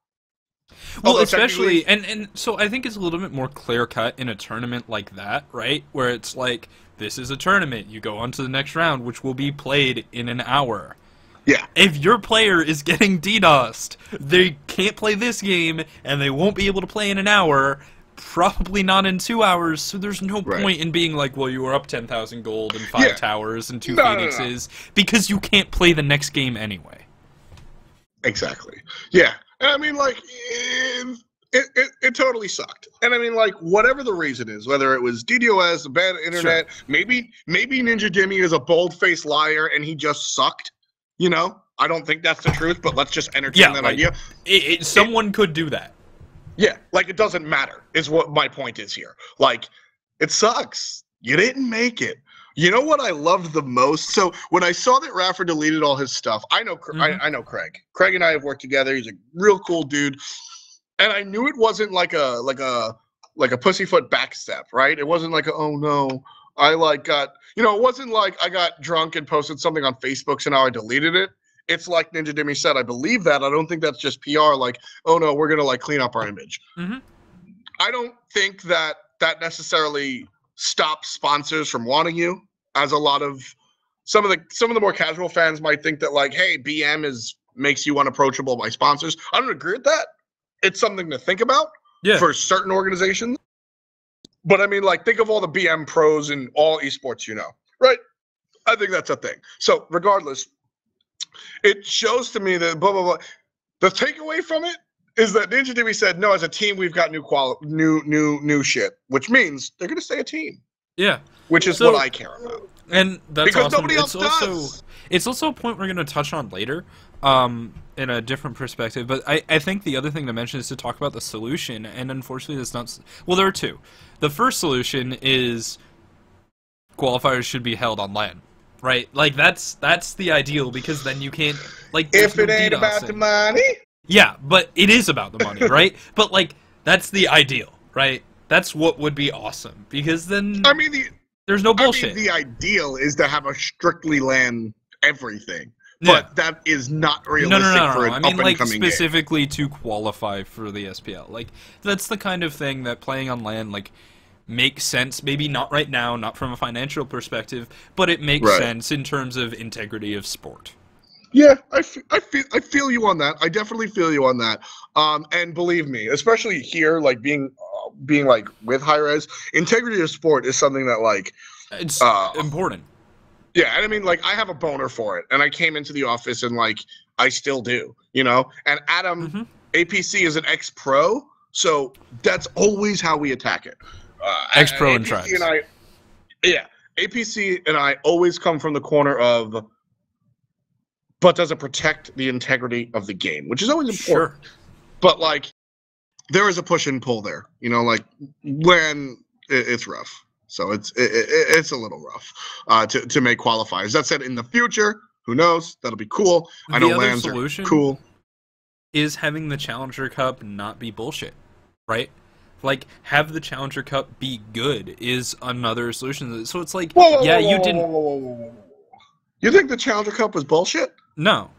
Well, especially, and so I think it's a little bit more clear-cut in a tournament like that, right? Where it's like, this is a tournament, you go on to the next round, which will be played in an hour. Yeah. If your player is getting DDoSed, they can't play this game, and they won't be able to play in an hour, probably not in 2 hours, so there's no point in being like, well, you were up 10,000 gold and 5 towers and 2 phoenixes, because you can't play the next game anyway. Exactly. Yeah. And I mean, like, it totally sucked. And I mean, like, whatever the reason is, whether it was DDoS, bad internet, maybe Ninja Dimmy is a bold-faced liar and he just sucked, you know? I don't think that's the truth, but let's just entertain that idea. Someone could do that. Yeah, like, it doesn't matter, is what my point is here. Like, it sucks. You didn't make it. You know what I loved the most? So when I saw that Raffer deleted all his stuff, I know I know Craig. Craig and I have worked together. He's a real cool dude, and I knew it wasn't like a pussyfoot backstep, right? It wasn't like oh no, I like got it wasn't like I got drunk and posted something on Facebook, so now I deleted it. It's like Ninja Dimmy said. I believe that. I don't think that's just PR. Like oh no, we're gonna like clean up our image. Mm-hmm. I don't think that necessarily stops sponsors from wanting you, as a lot of some of the more casual fans might think that like, hey, BM makes you unapproachable by sponsors. I don't agree with that. It's something to think about for certain organizations. But I mean, like, think of all the BM pros in all esports, right? I think that's a thing. So regardless, it shows to me that blah blah blah. The takeaway from it is that Ninja Timmy said, no, as a team, we've got new shit, which means they're going to stay a team. Yeah. Which is what I care about. And that's because awesome. nobody else does. It's also a point we're going to touch on later in a different perspective. But I think the other thing to mention is to talk about the solution. And unfortunately, that's not... Well, there are two. The first solution is qualifiers should be held on LAN. Right? Like, that's the ideal, because then you can't... Like, if it ain't about the money... Yeah, but it is about the money, right? But, like, that's the ideal, right? That's what would be awesome, because then... I mean, there's no bullshit. I mean, the ideal is to have a strictly LAN everything, but that is not realistic for an up-and-coming like, specifically to qualify for the SPL. Like, that's the kind of thing that playing on LAN, like, makes sense. Maybe not right now, not from a financial perspective, but it makes sense in terms of integrity of sport. Yeah, I feel you on that. I definitely feel you on that. And believe me, especially here, like being like with Hi-rez, integrity of sport is something that like it's important. Yeah, and I mean, like, I have a boner for it, and I came into the office and like I still do, you know. And Adam, APC is an ex-pro, so that's always how we attack it. Ex-pro and tribes. APC and I always come from the corner of, but does it protect the integrity of the game, which is always important. Sure. But like, there is a push and pull there, you know, like when it's rough. So it's a little rough to make qualifiers. That said, in the future, who knows? That'll be cool. I know LANs are cool. Is having the Challenger Cup not be bullshit, right? Like, have the Challenger Cup be good is another solution. So it's like, You think the Challenger Cup was bullshit? No.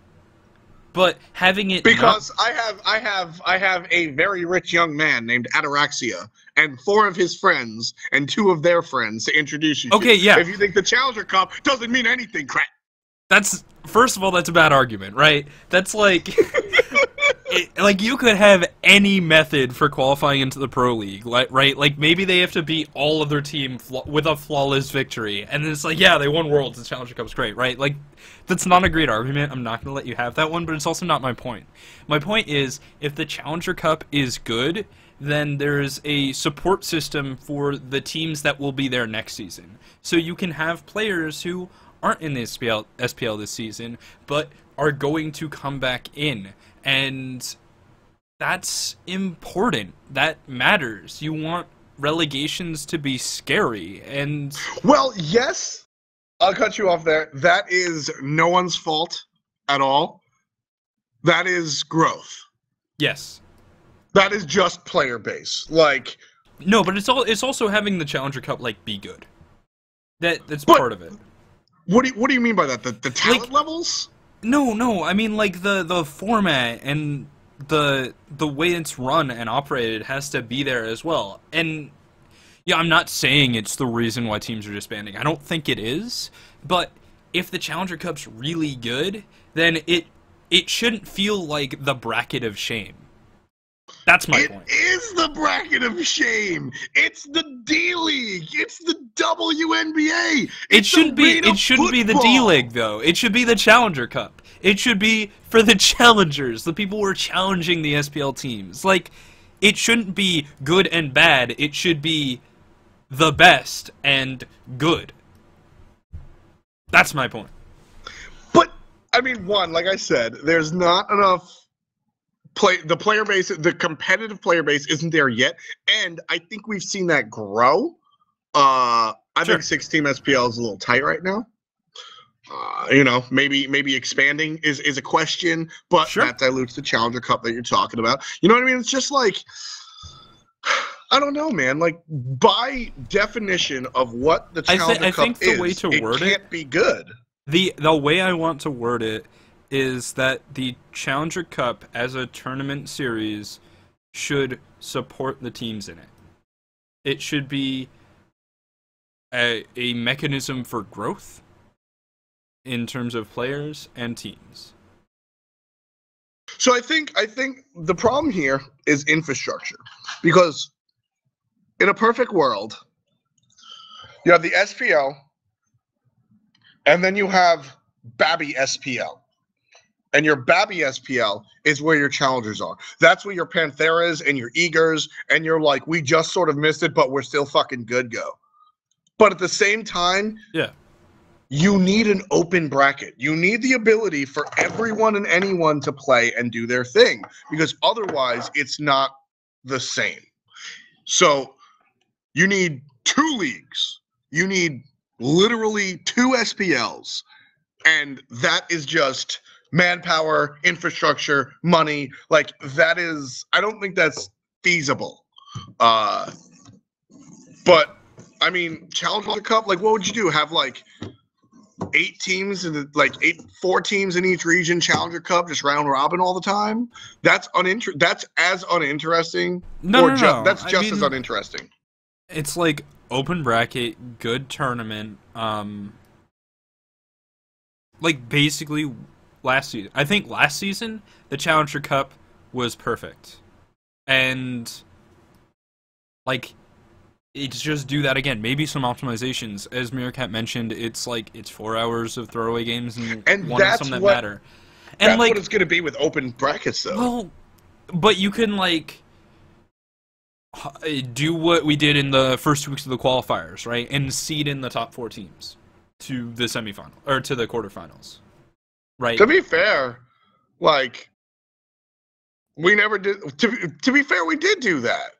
But having it because I have a very rich young man named Ataraxia and 4 of his friends and 2 of their friends to introduce you to. Okay, yeah. If you think the Challenger Cup doesn't mean anything, Krett. That's, first of all, that's a bad argument, right? That's like like you could have any method for qualifying into the Pro League, right? Like maybe they have to beat all of their team with a flawless victory, and then it's like, yeah, they won Worlds, the Challenger Cup's great, right? Like, that's not a great argument. I'm not going to let you have that one, but it's also not my point. My point is, if the Challenger Cup is good, then there's a support system for the teams that will be there next season. So you can have players who aren't in the SPL this season, but are going to come back in. And that's important. That matters. You want relegations to be scary. And well, yes, I'll cut you off there. That is no one's fault at all. That is growth. Yes. That is just player base. Like, no, but it's also having the Challenger Cup like be good. That's part of it. What do you mean by that? The talent levels? No. I mean, like, the format and the way it's run and operated has to be there as well. And yeah, I'm not saying it's the reason why teams are disbanding. I don't think it is. But if the Challenger Cup's really good, then it shouldn't feel like the bracket of shame. That's my point. It is the bracket of shame. It's the D-League. It's the WNBA. It shouldn't be the D-League, though. It should be the Challenger Cup. It should be for the challengers, the people who are challenging the SPL teams. Like, it shouldn't be good and bad. It should be the best and good. That's my point. But, I mean, like I said, there's not enough... the player base, the competitive player base isn't there yet, and I think we've seen that grow. I think 6-team SPL is a little tight right now. You know, maybe expanding is a question, but that dilutes the Challenger Cup that you're talking about. You know what I mean? It's just like, I don't know, man. Like, by definition of what the Challenger Cup is, way to word it can't be good. The way I want to word it is that the Challenger Cup as a tournament series should support the teams in it. It should be a mechanism for growth in terms of players and teams. So I think the problem here is infrastructure, because in a perfect world, you have the SPL, and then you have Babby SPL. And your Babby SPL is where your challengers are. That's where your Pantheras and your Eagers and you're like, we just sort of missed it, but we're still fucking good go. But at the same time, Yeah. you need an open bracket. You need the ability for everyone and anyone to play and do their thing, because otherwise it's not the same. So you need 2 leagues. You need literally 2 SPLs. And that is just manpower, infrastructure, money. Like, that is, I don't think that's feasible. But I mean, Challenger Cup, like, what would you do? Have like 8 teams and like 4 teams in each region, Challenger Cup, just round robin all the time? That's as uninteresting. No. That's just as uninteresting. It's like open bracket, good tournament. Like basically last season. I think last season the Challenger Cup was perfect. And like it's just do that again. Maybe some optimizations. As Meerkat mentioned, it's 4 hours of throwaway games and one of some that matter. And that's what it's going to be with open brackets, though. Well, but you can like do what we did in the first 2 weeks of the qualifiers, right? And seed in the top 4 teams to the semifinal or to the quarterfinals, right? To be fair, like we never did. To be fair, we did do that.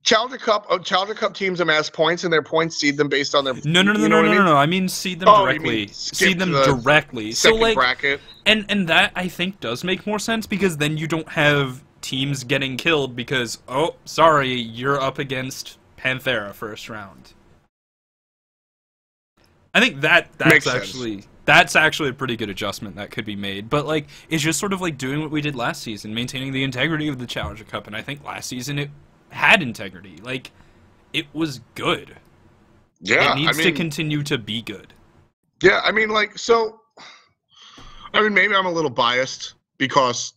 Challenger Cup teams amass points, and their points seed them based on their. No. I mean seed them directly. Seed them directly. Second so like bracket. And that I think does make more sense, because then you don't have teams getting killed because, oh, sorry, you're up against Panthera first round. I think that's actually a pretty good adjustment that could be made. But like, it's just sort of like doing what we did last season, maintaining the integrity of the Challenger Cup, and I think last season it had integrity. Like, it was good. Yeah, it needs to continue to be good. Yeah, I mean, like, so, I mean, maybe I'm a little biased because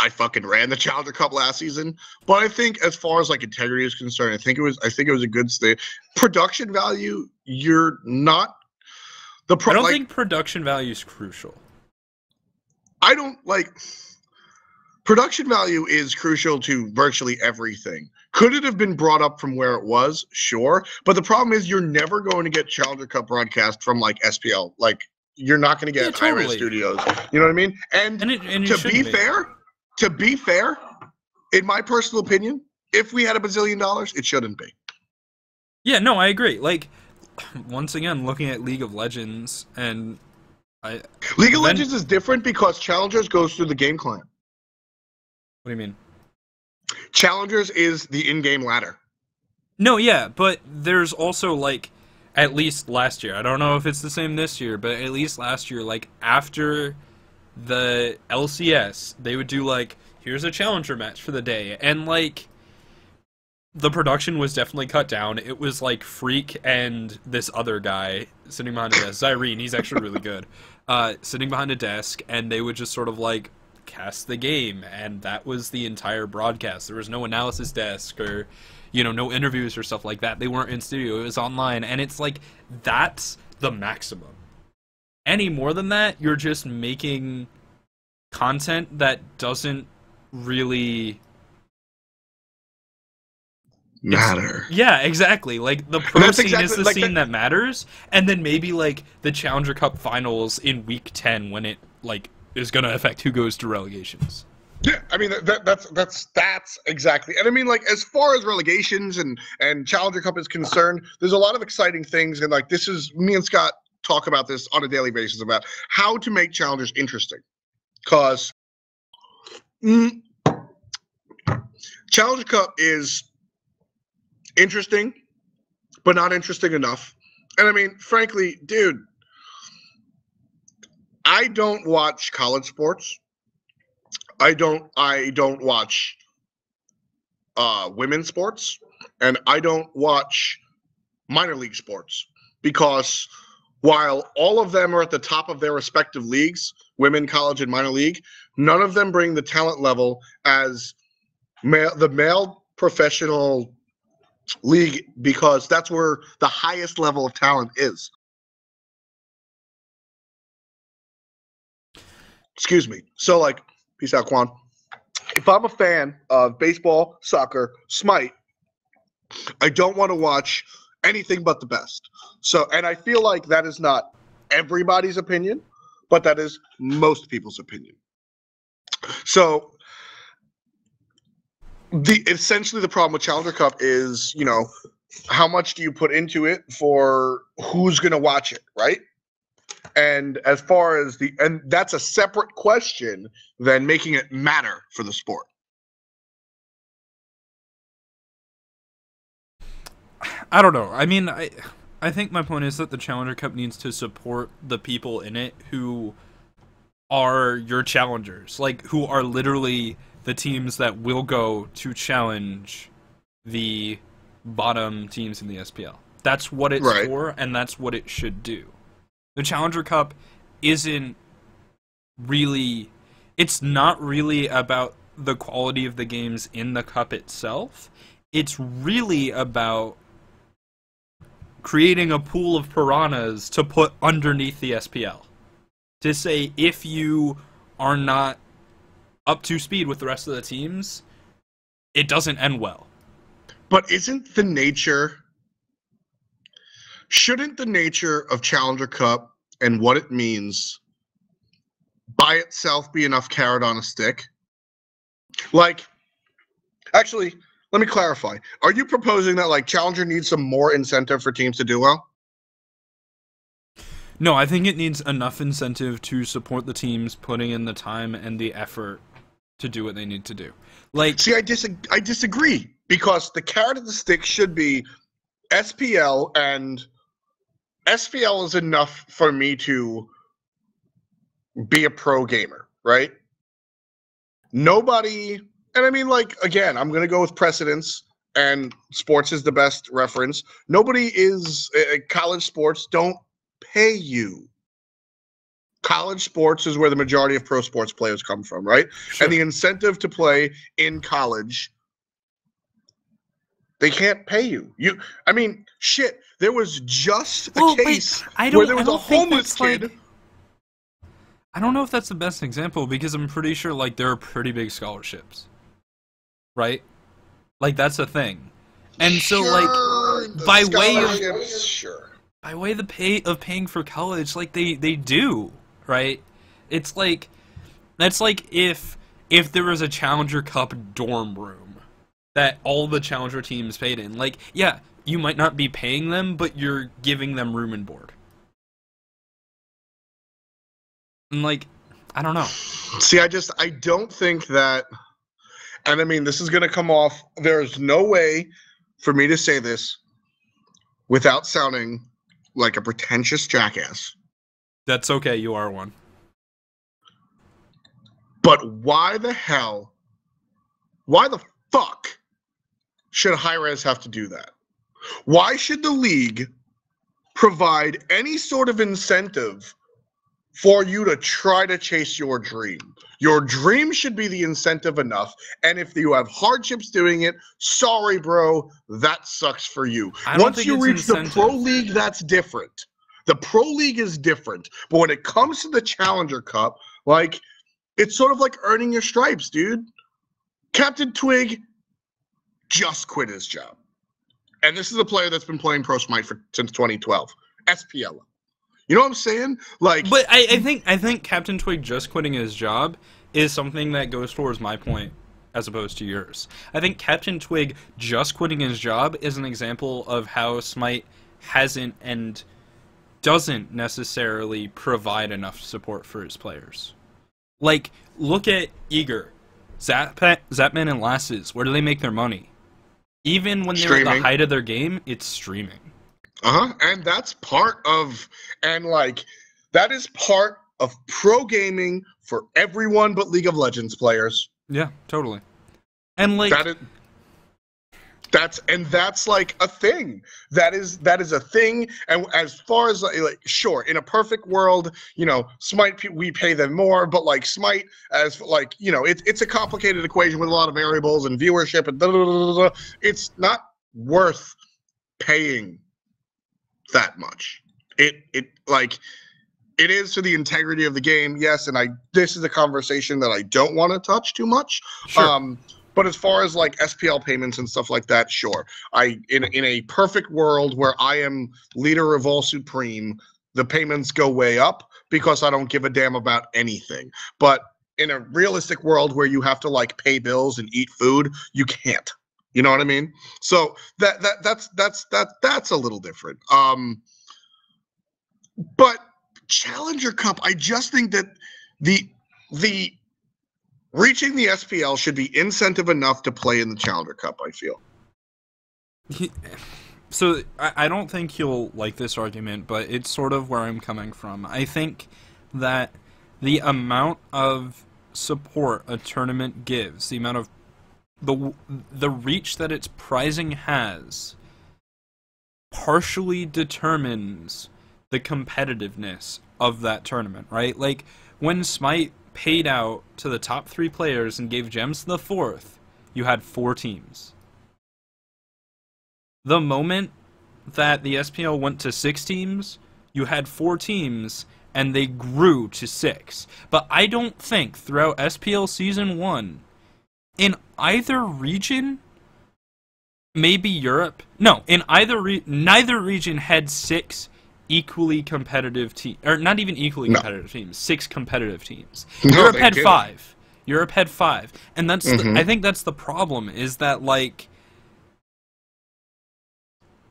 I fucking ran the Challenger Cup last season, but I think as far as like integrity is concerned, I think it was a good state. Production value, you're not the I don't think production value is crucial. I don't like production value is crucial to virtually everything. Could it have been brought up from where it was? Sure, but the problem is you're never going to get Challenger Cup broadcast from like SPL. Like, you're not going to get Hi-rez Studios. You know what I mean? And to be fair, in my personal opinion, if we had $1 bazillion, it shouldn't be. Yeah, no, I agree. Like, once again, looking at League of Legends, and League of Legends is different because Challengers goes through the game client. What do you mean? Challengers is the in-game ladder. No, yeah, but there's also, like, at least last year, I don't know if it's the same this year, but at least last year, like, after the LCS, they would do, like, here's a Challenger match for the day, and, like, the production was definitely cut down. It was, like, Freak and this other guy sitting behind a desk, Zyrene, he's actually really good, sitting behind a desk, and they would just sort of, like, cast the game, and that was the entire broadcast. There was no analysis desk or, you know, no interviews or stuff like that. They weren't in studio. It was online, and it's like, that's the maximum. Any more than that, you're just making content that doesn't really matter. Yeah, exactly. Like, the pro scene is the scene that matters, and then maybe, like, the Challenger Cup finals in week 10 when it, like, is going to affect who goes to relegations. Yeah, I mean, that's exactly. And I mean, like, as far as relegations and Challenger Cup is concerned, there's a lot of exciting things, and, like, this is, me and Scott talk about this on a daily basis about how to make challengers interesting. Because Challenger Cup is interesting, but not interesting enough. And I mean, frankly, dude, I don't watch college sports. I don't watch women's sports, and I don't watch minor league sports, because while all of them are at the top of their respective leagues, women, college, and minor league, none of them bring the talent level as the male professional league, because that's where the highest level of talent is. Excuse me. So, like, peace out, Quan. If I'm a fan of baseball, soccer, Smite, I don't want to watch anything but the best. So, and I feel like that is not everybody's opinion, but that is most people's opinion. So, essentially the problem with Challenger Cup is, you know, how much do you put into it for who's going to watch it, right? And as far as and that's a separate question than making it matter for the sport. I don't know. I mean, I think my point is that the Challenger Cup needs to support the people in it who are your challengers, like who are literally the teams that will go to challenge the bottom teams in the SPL. That's what it's for, and that's what it should do. The Challenger Cup isn't really... It's not really about the quality of the games in the cup itself. It's really about creating a pool of piranhas to put underneath the SPL. To say, if you are not up to speed with the rest of the teams, it doesn't end well. But isn't the nature... Shouldn't the nature of Challenger Cup and what it means by itself be enough carrot on a stick? Like, actually, let me clarify. Are you proposing that, like, Challenger needs some more incentive for teams to do well? No, I think it needs enough incentive to support the teams putting in the time and the effort to do what they need to do. Like, see, I disagree, because the carrot of the stick should be SPL, and SPL is enough for me to be a pro gamer, right? Nobody, and I mean, like, again, I'm going to go with precedence, and sports is the best reference. Nobody is, college sports don't pay you. College sports is where the majority of pro sports players come from, right? Sure. And the incentive to play in college, they can't pay you. I mean, shit, there was just a case where there was a homeless kid. I don't know if that's the best example, because I'm pretty sure, like, there are pretty big scholarships. Right? Like, that's a thing. And so, like, by way of paying for college, like, they do, right? It's like, that's like if there was a Challenger Cup dorm room that all the Challenger teams paid in. Like, yeah, you might not be paying them, but you're giving them room and board. And, like, I don't know. See, I don't think that, and I mean, this is going to come off, there's no way for me to say this without sounding like a pretentious jackass. That's okay, you are one. But why the fuck should Hi-rez have to do that? Why should the league provide any sort of incentive for you to try to chase your dream? Your dream should be the incentive enough, and if you have hardships doing it, sorry, bro, that sucks for you. Once you reach the Pro League, that's different. The Pro League is different, but when it comes to the Challenger Cup, like, it's sort of like earning your stripes, dude. Captain Twig just quit his job. And this is a player that's been playing Pro Smite since 2012. SPL. You know what I'm saying? Like, but I think Captain Twig just quitting his job is something that goes towards my point as opposed to yours. I think Captain Twig just quitting his job is an example of how Smite hasn't and doesn't necessarily provide enough support for its players. Like, look at Eager, Zapman, and Lasses. Where do they make their money? Even when they're at the height of their game, it's streaming. And that's part of, and like, that is part of pro gaming for everyone but League of Legends players. Yeah, totally. And like, that's like a thing. That is a thing. And as far as like, sure, in a perfect world, you know, Smite, we pay them more, but like Smite, as like, you know, it's a complicated equation with a lot of variables and viewership and it's not worth paying that much. It like, it is to the integrity of the game, yes, and this is a conversation that I don't want to touch too much. Sure. But as far as like SPL payments and stuff like that, sure. In a perfect world where I am leader of all supreme, the payments go way up because I don't give a damn about anything. But in a realistic world where you have to like pay bills and eat food, you can't. You know what I mean? So that's a little different. But Challenger Cup, I just think that the reaching the SPL should be incentive enough to play in the Challenger Cup, I feel. So I don't think you'll like this argument, but it's sort of where I'm coming from. I think that the amount of support a tournament gives, the amount of the reach that its prizing has, partially determines the competitiveness of that tournament, right? Like, when Smite paid out to the top 3 players and gave gems to the 4th, you had 4 teams. The moment that the SPL went to 6 teams, you had 4 teams, and they grew to 6. But I don't think throughout SPL Season 1, in either region, maybe Europe, no, in neither region had 6 equally competitive teams, or not even equally competitive teams, 6 competitive teams. No, Europe had didn't. 5. Europe had 5, and that's I think that's the problem, is that like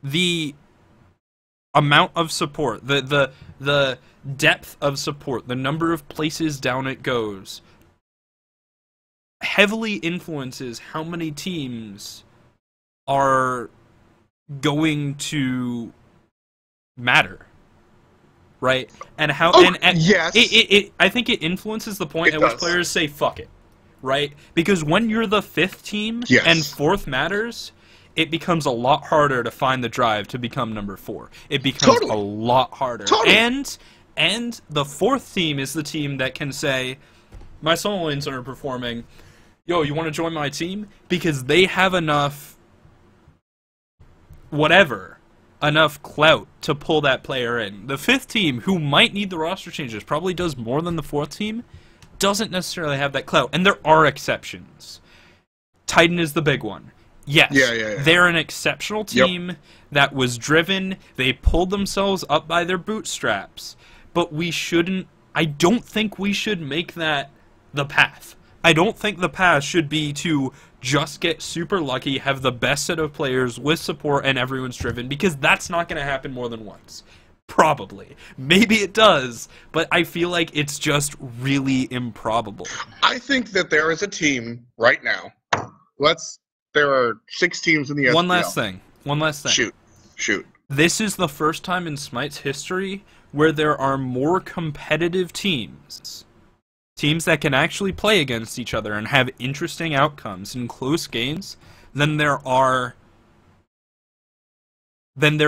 the amount of support, the depth of support, the number of places down it goes, heavily influences how many teams are going to matter, right? And how and yes, I think it influences the point at which players say fuck it, right? Because when you're the 5th team and 4th matters, it becomes a lot harder to find the drive to become number 4. It becomes a lot harder. And the 4th team is the team that can say, my solo lanes are performing, yo, you want to join my team? Because they have enough enough clout to pull that player in. The 5th team, who might need the roster changes, probably does more than the 4th team, doesn't necessarily have that clout. And there are exceptions. Titan is the big one. Yes, they're an exceptional team that was driven. They pulled themselves up by their bootstraps. But we shouldn't... I don't think we should make that the path. I don't think the path should be to just get super lucky, have the best set of players with support, and everyone's driven, because that's not going to happen more than once. Probably. Maybe it does, but I feel like it's just really improbable. I think that there is a team right now. There are 6 teams in the SPL. One last thing. Shoot. This is the first time in Smite's history where there are more competitive teams. Teams that can actually play against each other and have interesting outcomes in close games than there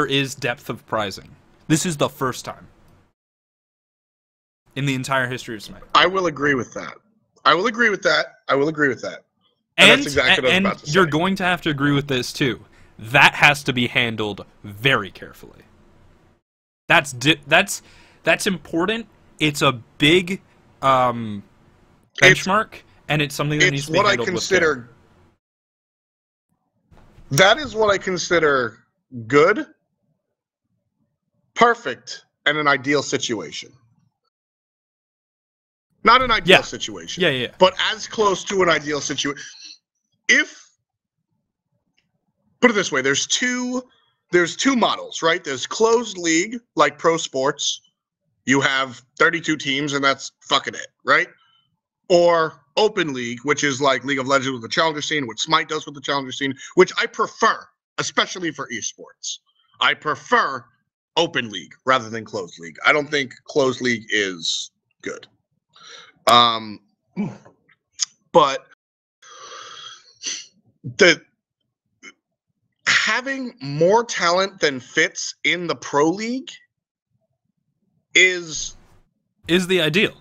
is depth of prizing. This is the first time in the entire history of Smite. I will agree with that. And that's exactly what I was about to say. You're going to have to agree with this too. That has to be handled very carefully. That's important. It's a big benchmark, and it's something that needs to be handled with care. That is what I consider good, perfect, and an ideal situation. Not an ideal situation. But as close to an ideal situation. Put it this way, there's two models, right? There's closed league, like pro sports. You have 32 teams, and that's fucking it, right? Or open league, which is like League of Legends with the Challenger scene, what Smite does with the Challenger scene, which I prefer, especially for esports. I prefer open league rather than closed league. I don't think closed league is good. But having more talent than fits in the pro league is the ideal.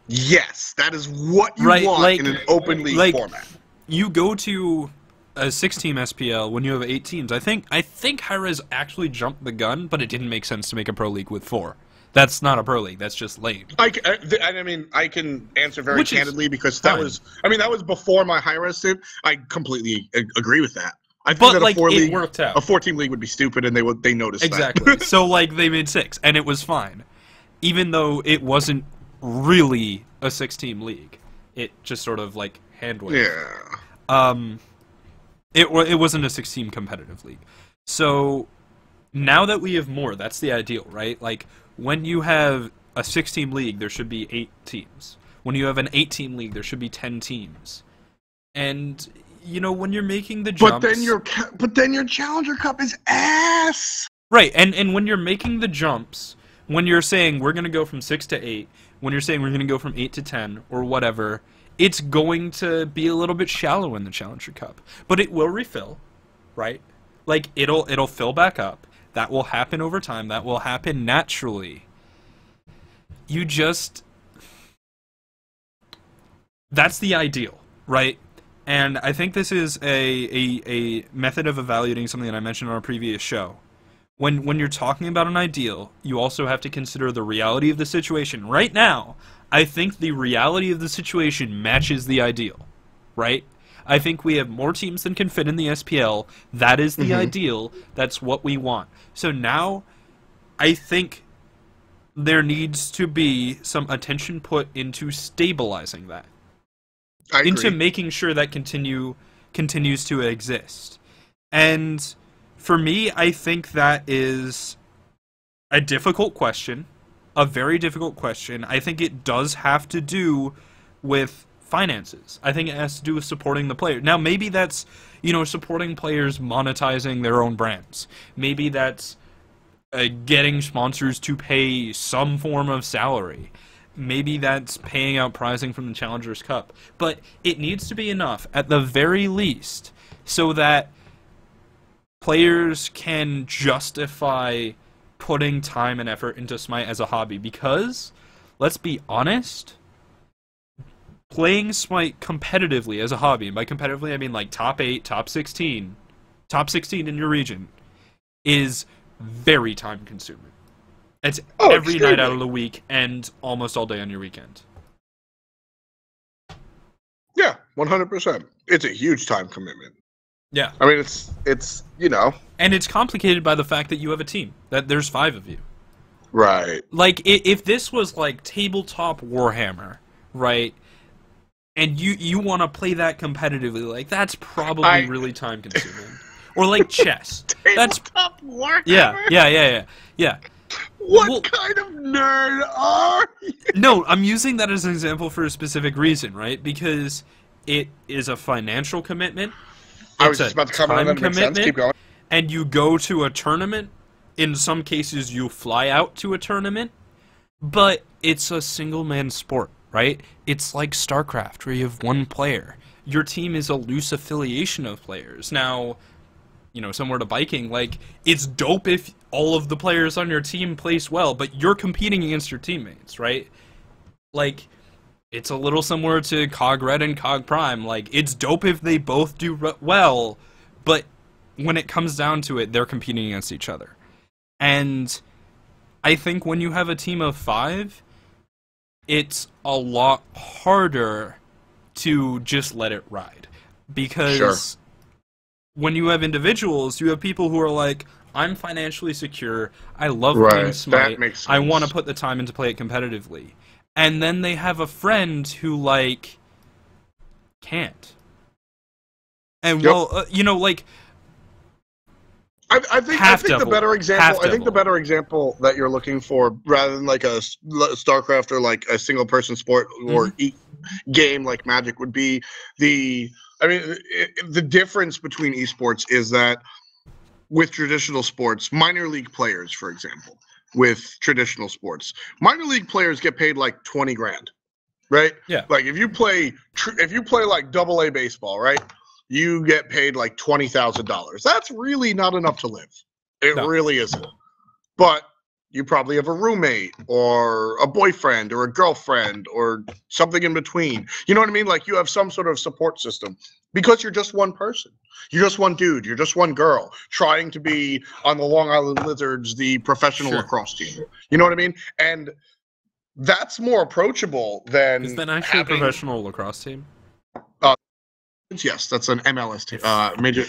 Yes, that is what you want in an open league format. You go to a 6-team SPL when you have 8 teams. I think Hi-rez actually jumped the gun, but it didn't make sense to make a pro league with 4. That's not a pro league. That's just lame. I mean, I can answer very candidly because that fine. was, I mean, that was before my Hi-rez stint. I completely agree with that. I think But that like it worked out. A 4-team league would be stupid, and they noticed Exactly. that. So like they made 6, and it was fine, even though it wasn't really a 6-team league. It just sort of like hand-waved. Yeah. It wasn't a 6-team competitive league. So now that we have more, that's the ideal, right? Like when you have a 6-team league, there should be 8 teams. When you have an 8-team league, there should be 10 teams. And you know, when you're making the jumps... But then your Challenger Cup is ass! Right, and when you're making the jumps, when you're saying we're going to go from 6 to 8, when you're saying we're going to go from 8 to 10, or whatever, it's going to be a little bit shallow in the Challenger Cup. But it will refill, right? Like, it'll fill back up. That will happen over time. That will happen naturally. You just... That's the ideal, right? And I think this is a method of evaluating something that I mentioned on a previous show. When you're talking about an ideal, you also have to consider the reality of the situation. Right now, I think the reality of the situation matches the ideal, right? I think we have more teams than can fit in the SPL. That is the ideal. That's what we want. So now, I think there needs to be some attention put into stabilizing that. Into making sure that continues to exist. And for me, I think that is a difficult question, a very difficult question. I think it does have to do with finances. I think it has to do with supporting the player. Now, maybe that's, you know, supporting players monetizing their own brands. Maybe that's getting sponsors to pay some form of salary. Maybe that's paying out prizing from the Challengers Cup. But it needs to be enough, at the very least, so that players can justify putting time and effort into Smite as a hobby. Because, let's be honest, playing Smite competitively as a hobby, and by competitively I mean like top 8, top 16 in your region, is very time consuming. It's every night out of the week and almost all day on your weekend. Yeah, 100%. It's a huge time commitment. Yeah. I mean, it's you know. And it's complicated by the fact that you have a team. That there's 5 of you. Right. Like, if this was like tabletop Warhammer, right, and you want to play that competitively, like, that's probably really time consuming. Or like chess. Tabletop Warhammer? Yeah. What kind of nerd are you? No, I'm using that as an example for a specific reason, right? Because it is a financial commitment. I was just about to comment on that. Makes sense. Keep going. And you go to a tournament. In some cases, you fly out to a tournament. But it's a single-man sport, right? It's like StarCraft, where you have one player. Your team is a loose affiliation of players. Now, you know, similar to biking, like, it's dope if all of the players on your team place well, but you're competing against your teammates, right? Like, it's a little similar to Cog Red and Cog Prime. Like, it's dope if they both do well, but when it comes down to it, they're competing against each other. And I think when you have a team of 5, it's a lot harder to just let it ride. Because when you have individuals, you have people who are like, I'm financially secure, I love playing Smite, I want to put the time in to play it competitively. And then they have a friend who, like, can't. And, well, you know, like, I think the better example. I think the better example that you're looking for, rather than like a StarCraft or like a single person sport or game like Magic, would be the. I mean, the difference between esports is that with traditional sports, minor league players, for example, with traditional sports, minor league players get paid like 20 grand, right? Yeah. Like if you play like AA baseball, right? You get paid like $20,000. That's really not enough to live. It really isn't. But You probably have a roommate or a boyfriend or a girlfriend or something in between. You know what I mean? Like you have some sort of support system because you're just one person. You're just one dude. You're just one girl trying to be on the Long Island Lizards, the professional lacrosse team. You know what I mean? And that's more approachable than Is that actually a professional lacrosse team? Yes, that's an MLS team.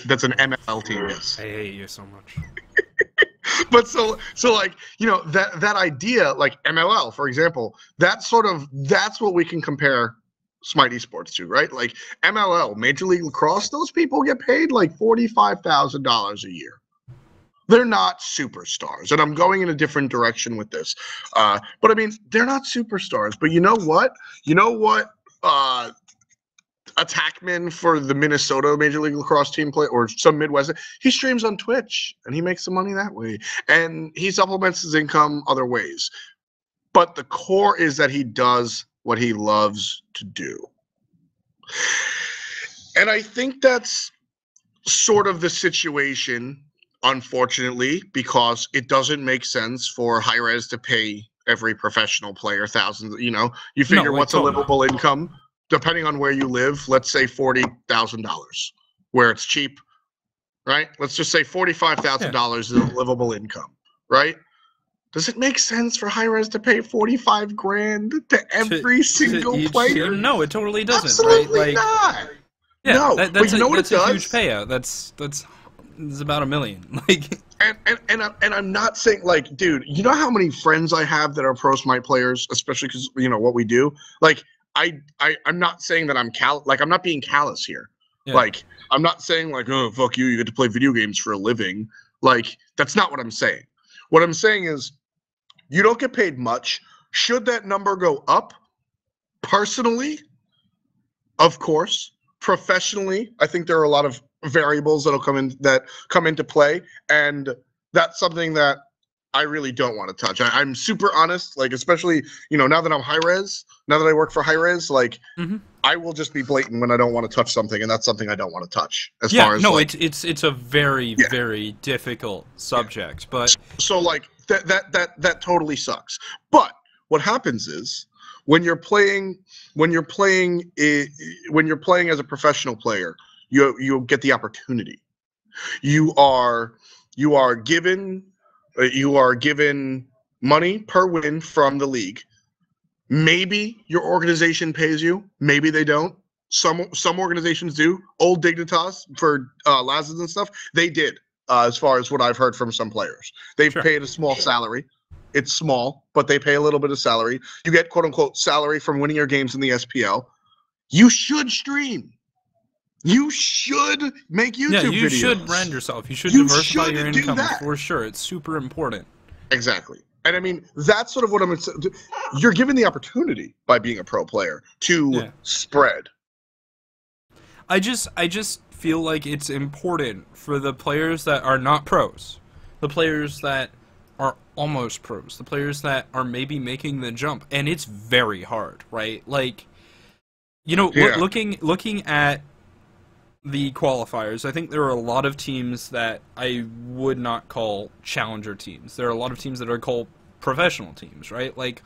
That's an ML team. Yes. I hate you so much. But so like, you know, that idea, like MLL, for example, that's what we can compare Smite Esports to, right? Like MLL, Major League Lacrosse, those people get paid like $45,000 a year. They're not superstars, and I'm going in a different direction with this. But I mean, they're not superstars. But you know what? Attackman for the Minnesota Major League Lacrosse team play, or some Midwest, he streams on Twitch and he makes some money that way, and he supplements his income other ways. But the core is that he does what he loves to do. And I think that's sort of the situation, unfortunately, because it doesn't make sense for Hi-rez to pay every professional player thousands. You know, you figure what's a livable income? Depending on where you live, let's say $40,000, where it's cheap, right? Let's just say $45,000 is a livable income, right? Does it make sense for Hi-rez to pay $45,000 to every single player? No, it totally doesn't. Absolutely right? Not. Yeah, no, that's but you know what that's it does? a huge payout. That's about $1 million. Like, and I'm not saying, like, dude, you know how many friends I have that are pro Smite players, especially because you know what we do, like. I'm not saying that I'm not being callous here. Yeah. Like, I'm not saying like, oh, fuck you, you get to play video games for a living. Like, that's not what I'm saying. What I'm saying is you don't get paid much. Should that number go up? Personally, of course. Professionally, I think there are a lot of variables that'll come into play, and that's something that I really don't want to touch. I'm super honest, like, especially, you know, now that I'm Hi-rez, now that I work for Hi-rez, like, I will just be blatant when I don't want to touch something, and that's something I don't want to touch. As far as, like, it's a very very difficult subject, but so like that totally sucks. But what happens is when you're playing as a professional player, you get the opportunity. You are given money per win from the league. Maybe your organization pays you. Maybe they don't. Some organizations do. Old Dignitas for Lazarus and stuff, they did. As far as what I've heard from some players, they've paid a small salary. It's small, but they pay a little bit of salary. You get quote unquote salary from winning your games in the SPL. You should stream. You should make YouTube videos. Yeah, you should brand yourself. You should diversify your income for sure. It's super important. Exactly. And I mean, that's sort of what I'm saying. You're given the opportunity by being a pro player to spread. I just feel like it's important for the players that are not pros, the players that are almost pros, the players that are maybe making the jump, and it's very hard, right? Like, you know, looking at the qualifiers, I think there are a lot of teams that I would not call challenger teams. There are a lot of teams that are called professional teams, right? Like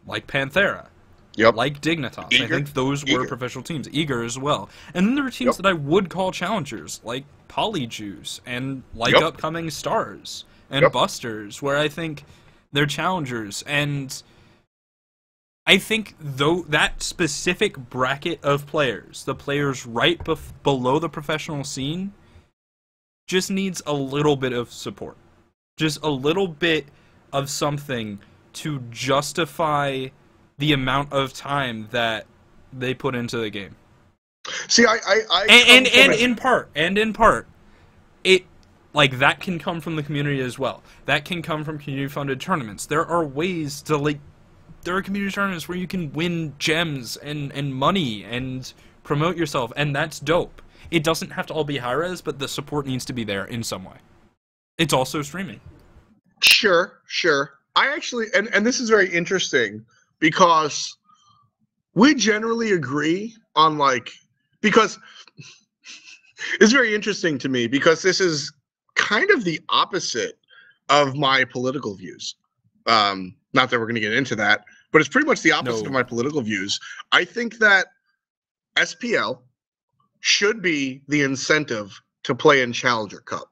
Panthera, like Dignitas. I think those were professional teams. Eager as well. And then there are teams that I would call challengers, like Polyjuice and like Upcoming Stars and Busters, where I think they're challengers. And I think though that specific bracket of players, the players right below the professional scene, just needs a little bit of support. Just a little bit of something to justify the amount of time that they put into the game. See, and in part, it, like, that can come from the community as well. That can come from community-funded tournaments. There are ways to, like, there are community tournaments where you can win gems and money and promote yourself, and that's dope. It doesn't have to all be Hi-rez, but the support needs to be there in some way. It's also streaming. Sure. I actually, and this is very interesting, because we generally agree on, like, because it's very interesting to me, because this is kind of the opposite of my political views. Not that we're going to get into that, but it's pretty much the opposite of my political views. I think that SPL should be the incentive to play in Challenger Cup.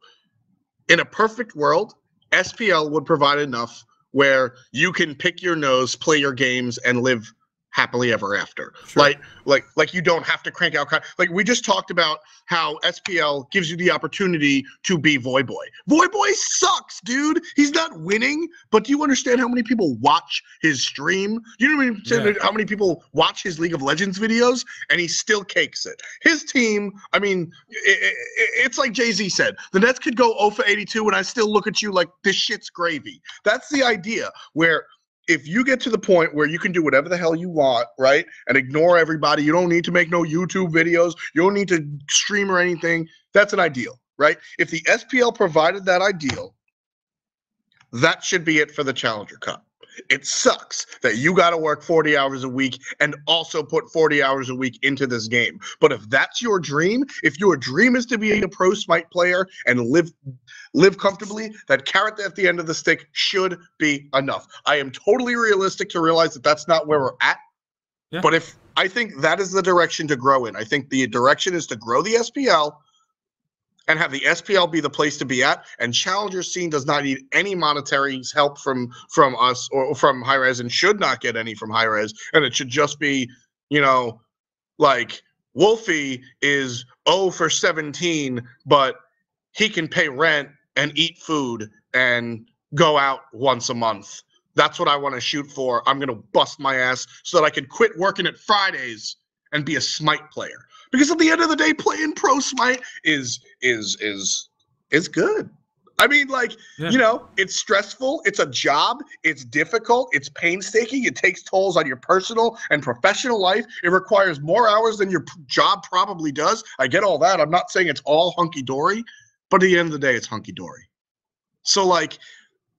In a perfect world, SPL would provide enough where you can pick your nose, play your games, and live happily ever after. Sure. Like you don't have to crank out. Like we just talked about how SPL gives you the opportunity to be Voy Boy. Voy Boy sucks, dude. He's not winning, but do you understand how many people watch his stream? You know what I mean? How many people watch his League of Legends videos, and he still cakes it. His team, I mean, it's like Jay-Z said, the Nets could go 0 for 82, and I still look at you like this shit's gravy. That's the idea, where if you get to the point where you can do whatever the hell you want, right, and ignore everybody, you don't need to make no YouTube videos, you don't need to stream or anything, that's an ideal, right? If the SPL provided that ideal, that should be it for the Challenger Cup. It sucks that you got to work 40 hours a week and also put 40 hours a week into this game. But if that's your dream, if your dream is to be a pro Smite player and live comfortably, that carrot at the end of the stick should be enough. I am totally realistic to realize that that's not where we're at. Yeah. But if I think that is the direction to grow in. I think the direction is to grow the SPL and have the SPL be the place to be at. And Challenger scene does not need any monetary help from us or from Hi-rez, and should not get any from Hi-rez. And it should just be, you know, like Wolfie is 0 for 17, but he can pay rent and eat food and go out once a month. That's what I want to shoot for. I'm going to bust my ass so that I can quit working at Fridays and be a Smite player. Because at the end of the day, playing pro Smite is good. I mean, like, you know, it's stressful. It's a job. It's difficult. It's painstaking. It takes tolls on your personal and professional life. It requires more hours than your job probably does. I get all that. I'm not saying it's all hunky-dory, but at the end of the day, it's hunky-dory. So, like,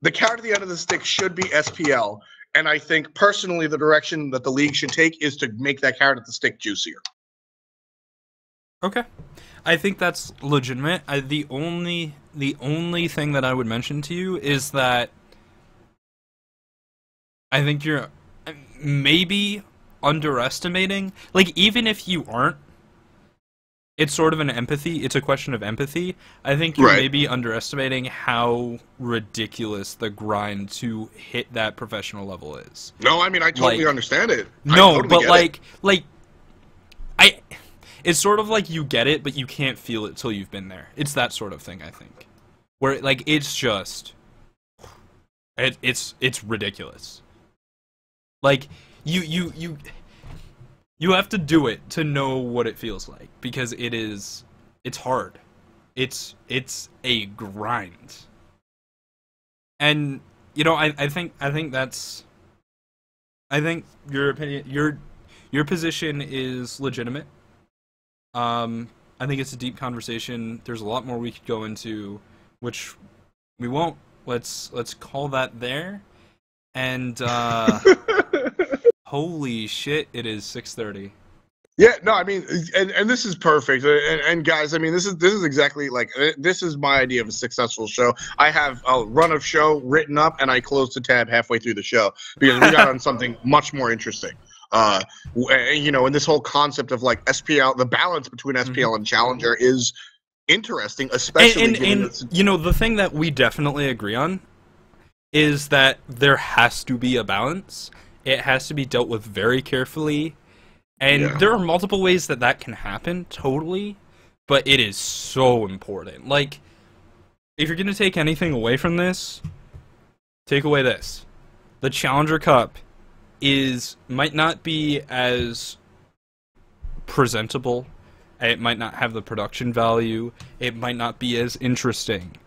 the carrot at the end of the stick should be SPL. And I think, personally, the direction that the league should take is to make that carrot at the stick juicier. Okay, I think that's legitimate. The only thing that I would mention to you is that I think you're maybe underestimating. Like, even if you aren't, it's sort of an empathy. It's a question of empathy. I think you're maybe underestimating how ridiculous the grind to hit that professional level is. No, I mean, I totally understand it. No, totally but it's sort of like you get it, but you can't feel it till you've been there. It's that sort of thing, I think. Where, like, it's just... It's ridiculous. Like, you have to do it to know what it feels like. Because it's hard. It's a grind. And, you know, I think your opinion... Your position is legitimate. I think it's a deep conversation. There's a lot more we could go into, which we won't. Let's call that there. And holy shit, it is 6:30. Yeah, no, I mean, and this is perfect. And guys, I mean, this is exactly like, this is my idea of a successful show. I have a run of show written up, and I closed the tab halfway through the show because we got on something much more interesting. You know, and this whole concept of like SPL, the balance between SPL and Challenger is interesting, especially and you know, the thing that we definitely agree on is that there has to be a balance. It has to be dealt with very carefully, and there are multiple ways that can happen, totally, but it is so important. Like, if you're gonna take anything away from this, take away this. The Challenger Cup might not be as presentable, it might not have the production value, it might not be as interesting,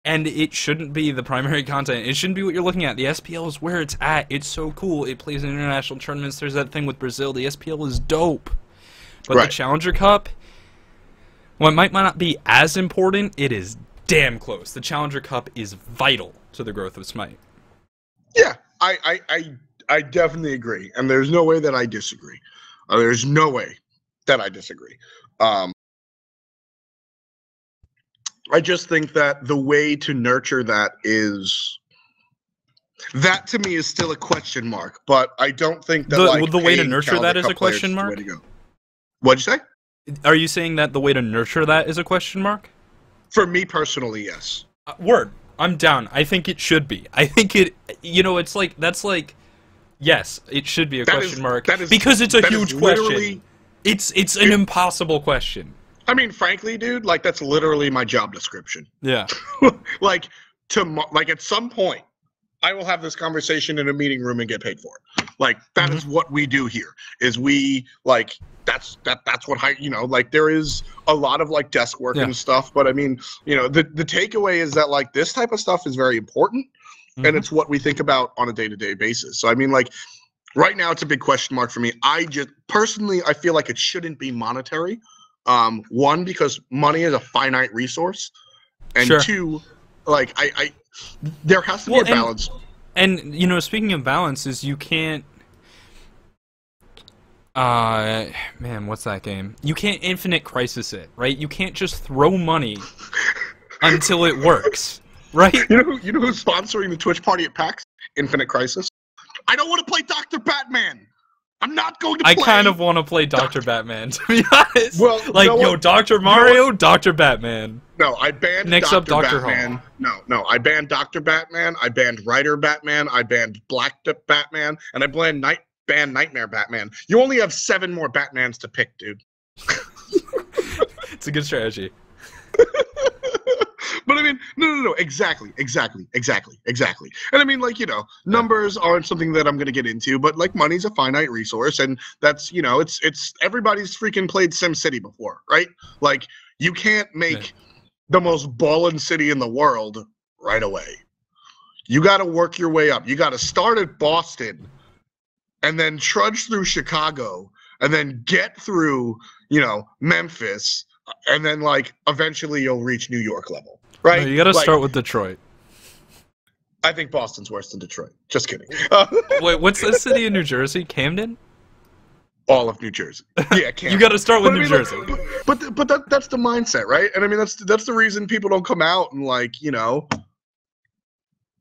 and it shouldn't be the primary content. It shouldn't be what you're looking at. The SPL is where it's at. It's so cool. It plays in international tournaments. There's that thing with Brazil. The SPL is dope. But the Challenger Cup, well, it might not be as important, it is damn close. The Challenger Cup is vital to the growth of Smite. Yeah, I definitely agree, and there's no way that I disagree. There's no way that I disagree. I just think that the way to nurture that is That to me is still a question mark, but I don't think that the way to paying nurture that Calder is a Cup players question is the mark? way to go. What'd you say? Are you saying that the way to nurture that is a question mark? For me personally, yes. Word. I'm down. I think it should be. I think it. It's like that's like. Yes, it should be a question mark because it's a huge question. It's an impossible question. I mean, frankly, dude, like that's literally my job description. Yeah. like at some point, I will have this conversation in a meeting room and get paid for it. Like that is what we do here. Is we like that's what there is a lot of like desk work and stuff. But I mean, the takeaway is that like this type of stuff is very important. And it's what we think about on a day-to-day basis. So, I mean, like, right now it's a big question mark for me. I feel like it shouldn't be monetary. One, because money is a finite resource. And two, like, there has to be a balance. And, speaking of balance, is you can't... man, what's that game? You can't infinite crisis it, right? You can't just throw money until it works. Right? You know who's sponsoring the Twitch party at PAX? Infinite Crisis. I don't want to play Dr. Batman. I'm not going to play. I kind of want to play Dr. Batman, to be honest. Well, like, Dr. Mario, Dr. Batman. No, I banned Dr. Batman. No, I banned Dr. Batman. I banned Writer Batman. I banned Black Batman, and I banned Nightmare Batman. You only have 7 more Batmans to pick, dude. It's a good strategy. But I mean, no, exactly. And I mean, like, numbers aren't something that I'm going to get into, but like money's a finite resource. And that's, it's everybody's freaking played SimCity before, right? Like you can't make the most ballin' city in the world right away. You got to work your way up. You got to start at Boston and then trudge through Chicago and then get through, Memphis. And then like eventually you'll reach New York level. Right? No, you got to start with Detroit. I think Boston's worse than Detroit. Just kidding. Wait, what's the city in New Jersey? Camden? All of New Jersey. Yeah, Camden. You got to start with New Jersey. But that's the mindset, right? And I mean that's the reason people don't come out and like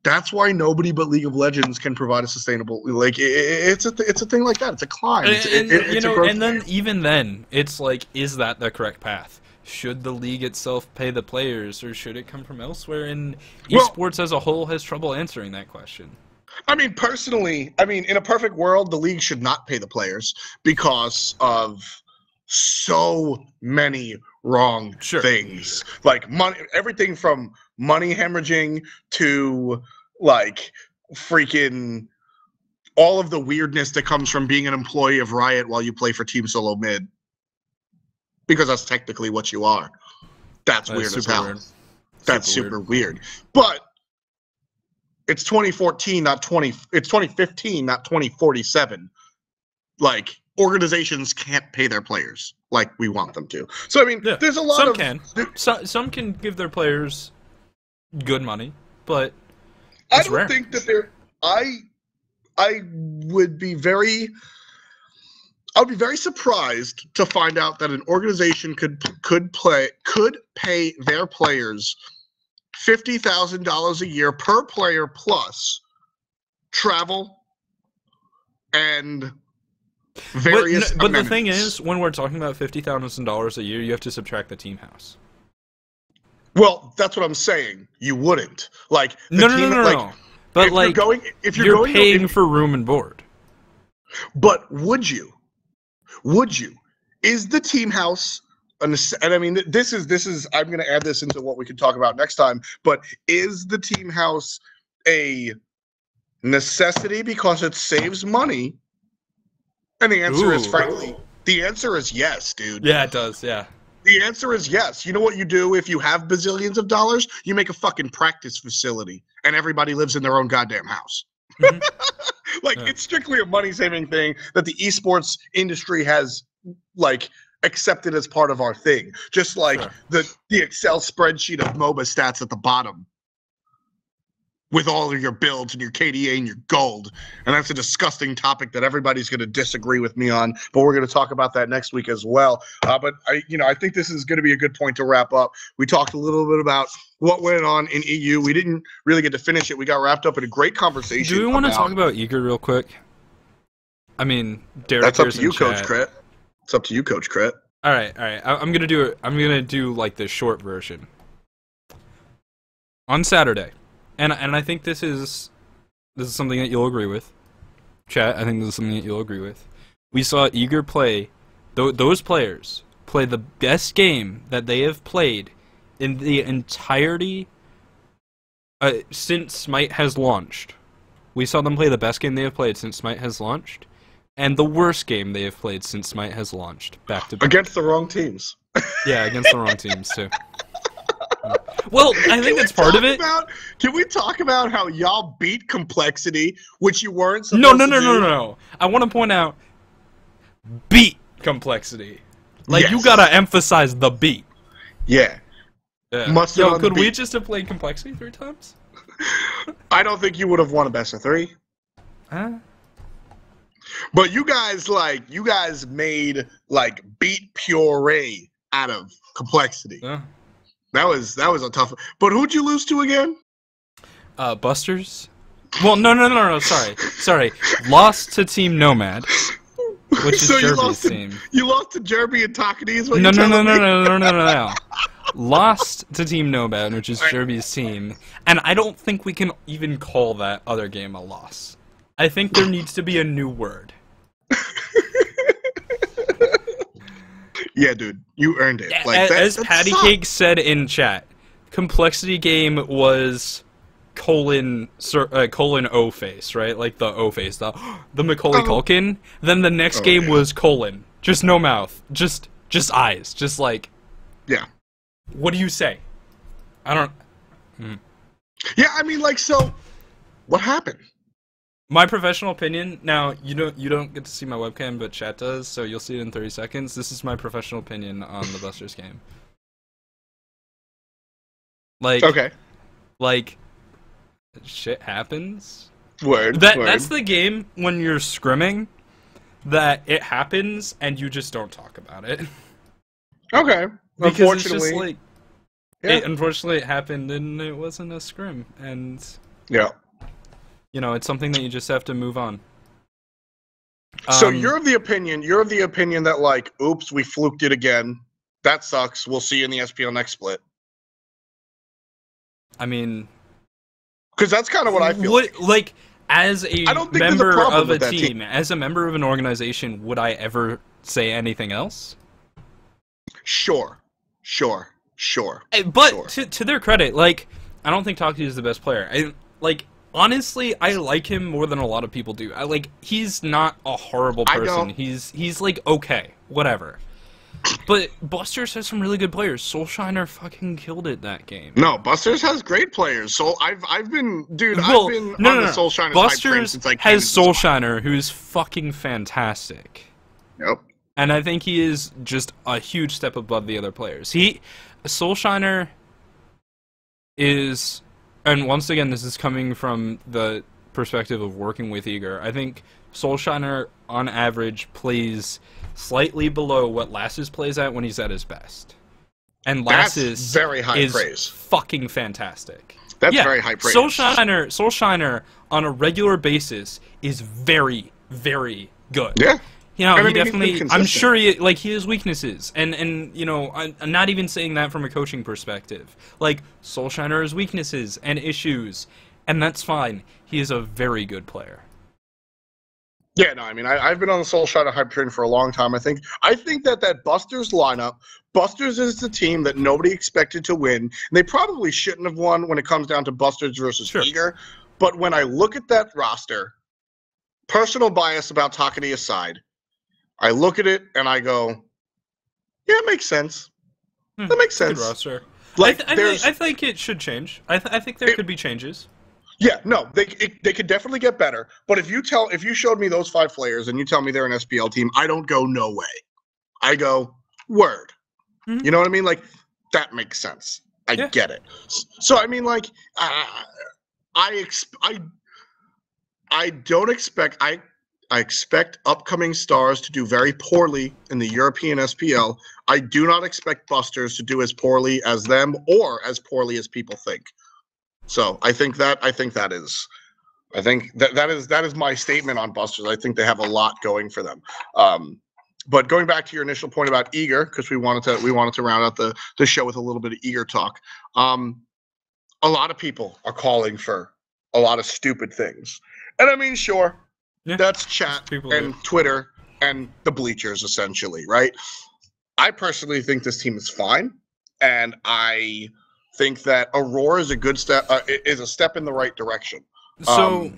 that's why nobody but League of Legends can provide a sustainable it's a thing like that. It's a climb. And then even then, it's like, is that the correct path? Should the league itself pay the players, or should it come from elsewhere? And esports as a whole has trouble answering that question. I mean, personally, in a perfect world, the league should not pay the players because of so many wrong things. Like money, everything from money hemorrhaging to like freaking all of the weirdness that comes from being an employee of Riot while you play for Team Solo Mid. Because that's technically what you are. That's weird as hell. That's super weird. But it's 2014, not 20. It's 2015, not 2047. Like organizations can't pay their players like we want them to. So I mean, there's a lot some can give their players good money, but I don't think that they're. I would be very surprised to find out that an organization could pay their players $50,000 a year per player plus travel and various. But the thing is, when we're talking about $50,000 a year, you have to subtract the team house. Well, that's what I'm saying. You wouldn't like no. But if you're paying for room and board. But would you? Would you? Is the team house and I mean this is I'm going to add this into what we can talk about next time, but is the team house a necessity because it saves money? And the answer is frankly, the answer is yes, dude. Yeah, it does. Yeah. The answer is yes. You know what you do if you have bazillions of dollars? You make a fucking practice facility and everybody lives in their own goddamn house. It's strictly a money-saving thing that the esports industry has accepted as part of our thing. Just like the Excel spreadsheet of MOBA stats at the bottom. with all of your builds and your KDA and your gold. And that's a disgusting topic that everybody's going to disagree with me on, but we're going to talk about that next week as well. But I think this is going to be a good point to wrap up. We talked a little bit about what went on in EU. We didn't really get to finish it. We got wrapped up in a great conversation. Do we want to talk about Eager real quick? I mean, Derek, that's up to you, Coach Krett. It's up to you, Coach Krett. All right. I'm gonna do it. I'm gonna do like the short version on Saturday. And I think this is something that you'll agree with. Chat, I think this is something that you'll agree with. We saw Eager play, those players play the best game that they have played in the entirety since Smite has launched. We saw them play the best game they have played since Smite has launched, and the worst game they have played since Smite has launched, back to back. Against the wrong teams. Yeah, against the wrong teams, too. Well, I think that's part of it. Can we talk about how y'all beat Complexity, which you weren't supposed to do? No. I want to point out, beat Complexity. Like, Yes. you gotta emphasize the beat. Yeah. Mustard on the could we beat. just have played Complexity 3 times? I don't think you would have won a best of 3. But you guys made beat puree out of Complexity. That was a tough. But who'd you lose to again? Busters. Well, no. Sorry. Lost to Team Nomad, which is Jerby's team. You lost to Jerby and Takani, is what No. you're telling me? Lost to Team Nomad, which is Jerby's team, and I don't think we can even call that other game a loss. I think there needs to be a new word. Yeah, dude, you earned it. As Patty Cake said in chat, Complexity game was colon O face, right? Like the O face, the Macaulay Culkin. Then the next game was colon, just no mouth, just eyes, just like. Yeah. What do you say? I don't. Yeah, I mean, so what happened? My professional opinion. Now you don't get to see my webcam, but chat does, so you'll see it in 30 seconds. This is my professional opinion on the Busters game. Like, shit happens. Word. That's the game when you're scrimming, that it happens and you just don't talk about it. Okay. Because it's just like, unfortunately it happened and it wasn't a scrim, and yeah. It's something that you just have to move on. So you're of the opinion that oops, we fluked it again. That sucks. We'll see you in the SPL next split. I mean, because that's kind of what I feel. As a member of a team, as a member of an organization, would I ever say anything else? Sure. But to their credit, I don't think Taki is the best player. Honestly, I like him more than a lot of people do. He's not a horrible person. He's okay, whatever. But Busters has some really good players. Soulshiner fucking killed it that game. No, Busters has great players. I've been on the Soulshiner Busters since I came has Soulshiner, who's fucking fantastic. Yep. And I think he is just a huge step above the other players. Soulshiner is, and once again, this is coming from the perspective of working with Eager. I think Soulshiner, on average, plays slightly below what Lassus plays at when he's at his best. And Lassus very high is praise. Fucking fantastic. That's very high praise. Soulshiner on a regular basis is very, very good. Yeah. He definitely. I'm sure he has weaknesses, and I'm not even saying that from a coaching perspective. Soulshiner has weaknesses and issues, and that's fine. He is a very good player. Yeah, no, I mean, I've been on the Soulshiner hype train for a long time. I think that Busters lineup, Busters is the team that nobody expected to win. And they probably shouldn't have won when it comes down to Busters versus Eager. But when I look at that roster, personal bias about Takani aside, I look at it and I go, yeah, it makes sense. That makes sense. Good roster. I think it should change. I think there could be changes. Yeah, no, they could definitely get better. But if you showed me those 5 players and you tell me they're an SPL team, I don't go no way. I go word. You know what I mean? That makes sense. I get it. So I mean, I don't expect I expect upcoming stars to do very poorly in the European SPL. I do not expect busters to do as poorly as them or as poorly as people think. So I think that is that is my statement on busters. I think they have a lot going for them. But going back to your initial point about eager, because we wanted to round out the show with a little bit of eager talk. A lot of people are calling for a lot of stupid things, and I mean, sure, that's chat and Twitter and the bleachers essentially, right? I personally think this team is fine, and I think that Aurora is a good step, is a step in the right direction. So.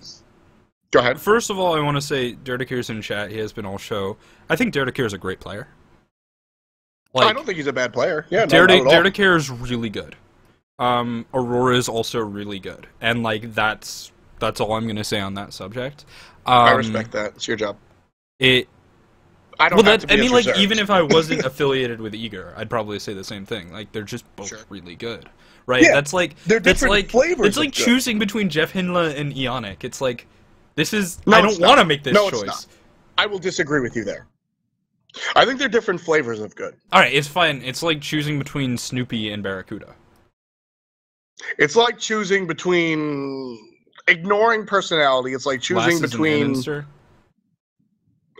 Go ahead. First of all, I want to say Kretuhtuh's in chat. He has been all show. I think Kretuhtuh is a great player. Like, I don't think he's a bad player. Yeah, Kretuhtuh is really good. Aurora is also really good, and like that's all I'm gonna say on that subject. I respect that. It's your job. I don't. Well, I mean, like even if I wasn't affiliated with Eager, I'd probably say the same thing. Like they're just both really good, right? Yeah, that's like they're different flavors. It's like choosing between Jeff Hinla and Ionic. It's like. This is... I don't want to make this choice. It's not. I will disagree with you there. I think they're different flavors of good. Alright, it's fine. It's like choosing between Snoopy and Barracuda. It's like choosing between... Ignoring personality, it's like choosing between...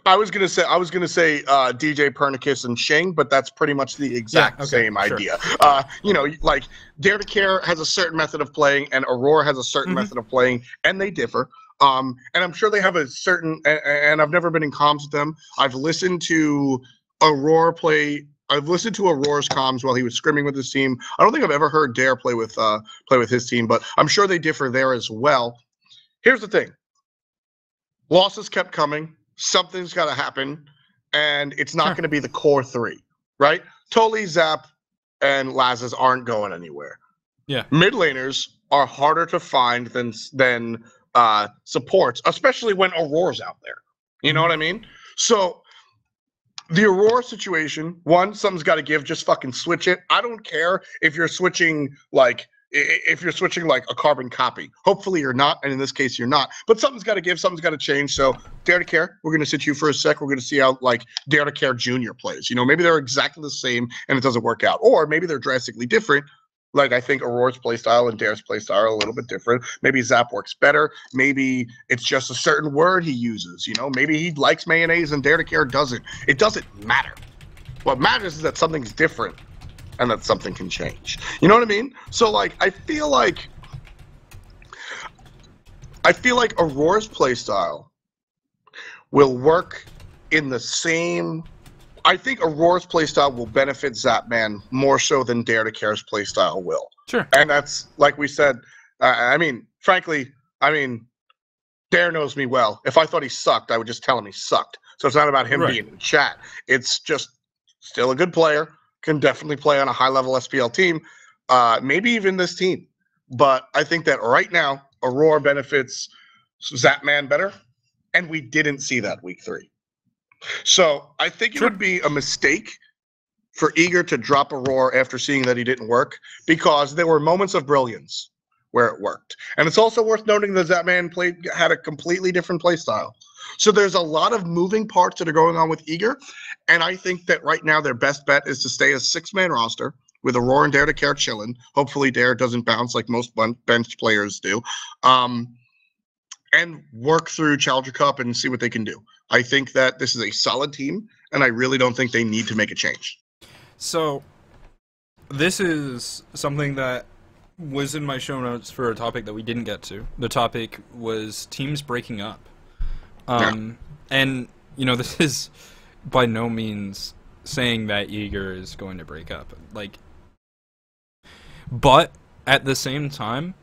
I was gonna say DJ Pernicus and Shing, but that's pretty much the exact same idea. You know, like Dare to Care has a certain method of playing, and Aurora has a certain method of playing, and they differ. And I'm sure they have a certain, and I've never been in comms with them. I've listened to Aurora play. I've listened to Aurora's comms while he was scrimming with his team. I don't think I've ever heard Dare play with his team, but I'm sure they differ there as well. Here's the thing: losses kept coming. Something's got to happen, and it's not going to be the core three, right? Toli, Zap, and Lazes aren't going anywhere. Yeah, mid laners are harder to find than supports, especially when Aurora's out there. You know what I mean? So the Aurora situation, one, something's got to give. Just fucking switch it. I don't care if you're switching like a carbon copy. Hopefully you're not, and in this case you're not. But something's got to give. Something's got to change. So Dare to Care, we're gonna sit you for a sec. We're gonna see how like Dare to Care Junior plays. You know, maybe they're exactly the same and it doesn't work out, or maybe they're drastically different. Like, I think Aurora's playstyle and Dare's playstyle are a little bit different. Maybe Zap works better. Maybe it's just a certain word he uses. You know, maybe he likes mayonnaise and Dare to Care doesn't. It doesn't matter. What matters is that something's different and that something can change. You know what I mean? So, like, I feel like Aurora's playstyle will work in the same... I think Aurora's playstyle will benefit Zapman more so than Dare to Care's playstyle will. Sure. And that's, like we said, I mean, frankly, Dare knows me well. If I thought he sucked, I would just tell him he sucked. So it's not about him being in chat. It's just still a good player, can definitely play on a high-level SPL team, maybe even this team. But I think that right now, Aurora benefits Zapman better, and we didn't see that week 3. So I think it would be a mistake for Eager to drop Aurora after seeing that he didn't work, because there were moments of brilliance where it worked. And it's also worth noting that Zapman had a completely different play style. So there's a lot of moving parts that are going on with Eager, and I think that right now their best bet is to stay a 6-man roster with Aurora and Dare to Care chilling. Hopefully Dare doesn't bounce like most bench players do. And work through Challenger Cup and see what they can do. I think that this is a solid team, and I really don't think they need to make a change. So, this is something that was in my show notes for a topic that we didn't get to. The topic was teams breaking up. And, you know, this is by no means saying that Eager is going to break up. Like, but at the same time,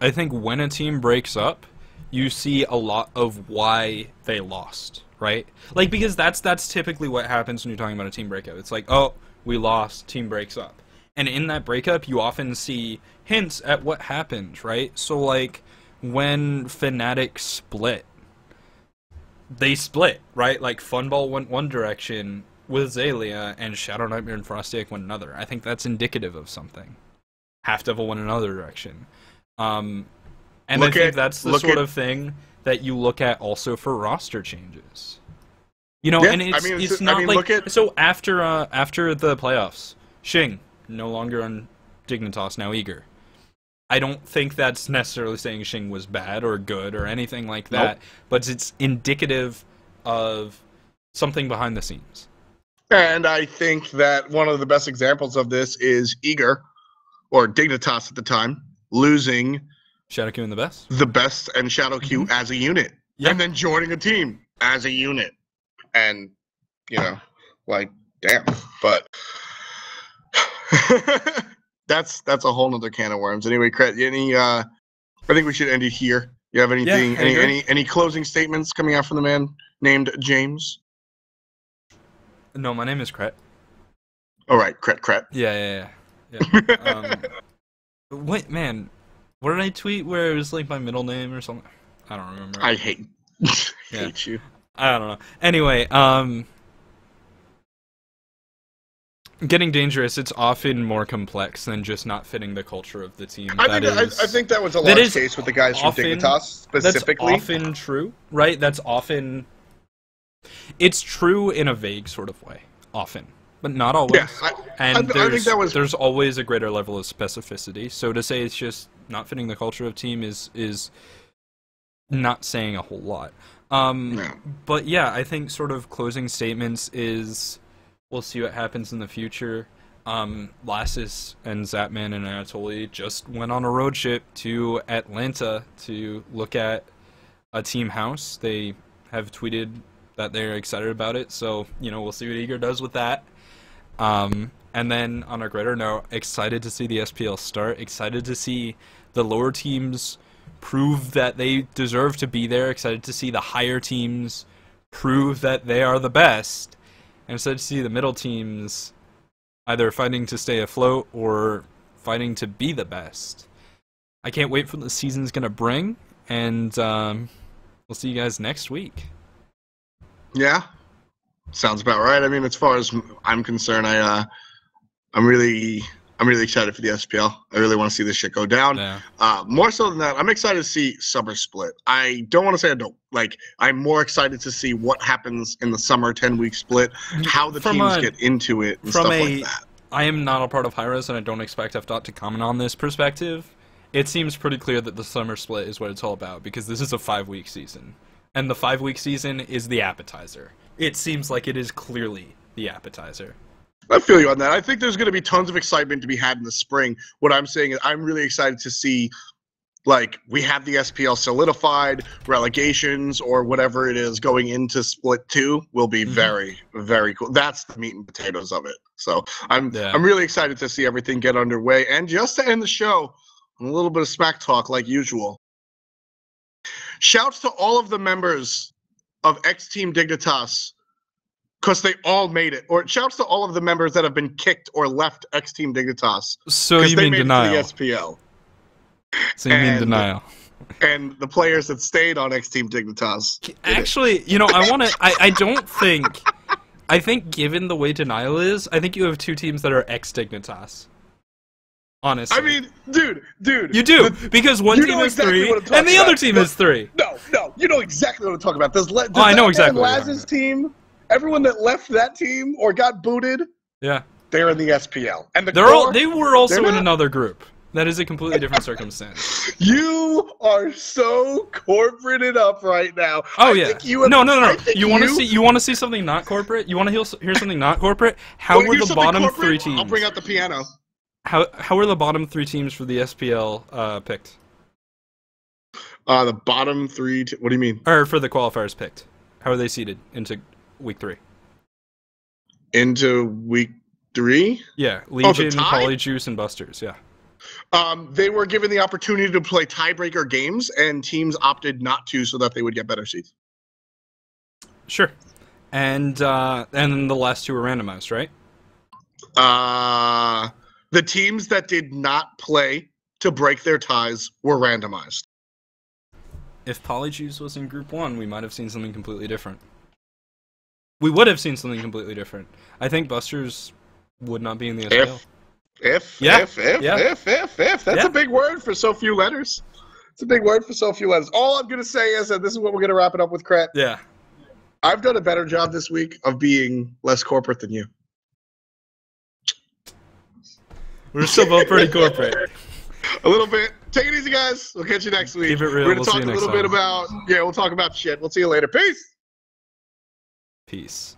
I think when a team breaks up, you see a lot of why they lost, right? Like, because that's typically what happens when you're talking about a team breakup. It's like, oh, we lost, team breaks up. And in that breakup, you often see hints at what happened, right? So, like, when Fnatic split, they split, right? Like, Funball went one direction with Zalia, and Shadow Nightmare and Frosty went another. I think that's indicative of something. Half Devil went another direction. And I think that's the sort of thing that you look at also for roster changes. You know, and it's not like so after the playoffs, Xing no longer on Dignitas, now Eager. I don't think that's necessarily saying Xing was bad or good or anything like that, but it's indicative of something behind the scenes. And I think that one of the best examples of this is Eager, or Dignitas at the time, losing ShadowQ and the best and ShadowQ as a unit, and then joining a team as a unit, and you know, like damn. But that's a whole nother can of worms. Anyway, Krett, I think we should end it here. You have anything? Any closing statements coming out from the man named James? No, my name is Krett. All right, Krett. Yeah. Wait, man, what did I tweet where it was like my middle name or something? I don't remember. I hate you. I don't know. Anyway, getting dangerous, it's often more complex than just not fitting the culture of the team. I think that was a large case with the guys from Dignitas specifically. That's often true, right? It's true in a vague sort of way, often, but not always. Yeah, I think there's always a greater level of specificity. So to say it's just not fitting the culture of team is not saying a whole lot. But yeah, I think sort of closing statements is we'll see what happens in the future. Lassus and Zapman and Anatoly just went on a road trip to Atlanta to look at a team house. They have tweeted that they're excited about it, so we'll see what Eager does with that. And then on a greater note, excited to see the SPL start, excited to see the lower teams prove that they deserve to be there, excited to see the higher teams prove that they are the best, and excited to see the middle teams either fighting to stay afloat or fighting to be the best. I can't wait for what the season's going to bring, and we'll see you guys next week. Yeah, sounds about right. I mean, as far as I'm concerned, I'm really excited for the SPL. I really want to see this shit go down. Yeah. More so than that, I'm excited to see summer split. I don't want to say I don't. Like, I'm more excited to see what happens in the summer 10-week split, how the teams get into it, and stuff like that. I am not a part of Hi-rez, and I don't expect FDOT to comment on this perspective. It seems pretty clear that the summer split is what it's all about, because this is a 5-week season. And the 5-week season is the appetizer. It seems like it is clearly the appetizer. I feel you on that. I think there's going to be tons of excitement to be had in the spring. What I'm saying is I'm really excited to see, like, we have the SPL solidified, relegations or whatever it is going into Split 2 will be very, very cool. That's the meat and potatoes of it. So I'm really excited to see everything get underway. And just to end the show, a little bit of smack talk like usual. Shouts to all of the members of X-Team Dignitas, because they all made it. Or shouts to all of the members that have been kicked or left X-Team Dignitas. So you mean denial. It to the SPL. So you mean denial. And the players that stayed on X-Team Dignitas. Actually, I think given the way denial is, I think you have two teams that are X-Dignitas. Honestly. I mean, dude. You do, because one team is exactly 3, and the other team is 3. No, you know exactly what I'm talking about. I know exactly what Laz's team, everyone that left that team or got booted, they're in the SPL. And they were also in another group. That is a completely different circumstance. You are so corporated up right now. Oh yeah. No. You want to see something not corporate? You want to hear something not corporate? How were the bottom 3 teams? I'll bring out the piano. How were the bottom 3 teams for the SPL picked? The bottom 3. What do you mean? Or for the qualifiers picked? How are they seeded into week 3? Into week 3? Yeah, Legion, Polyjuice, and Busters. Yeah. They were given the opportunity to play tiebreaker games, and teams opted not to, so that they would get better seeds. Sure. And then the last 2 were randomized, right? The teams that did not play to break their ties were randomized. If Polyjuice was in Group 1, we might have seen something completely different. We would have seen something completely different. I think Busters would not be in the SPL. If. That's a big word for so few letters. It's a big word for so few letters. All I'm gonna say is that this is what we're gonna wrap it up with, Krett. Yeah. I've done a better job this week of being less corporate than you. We're still both pretty corporate. A little bit. Take it easy, guys. We'll catch you next week. Keep it real. We're gonna We'll talk see you a next little bit time. about we'll talk about shit. We'll see you later. Peace. Peace.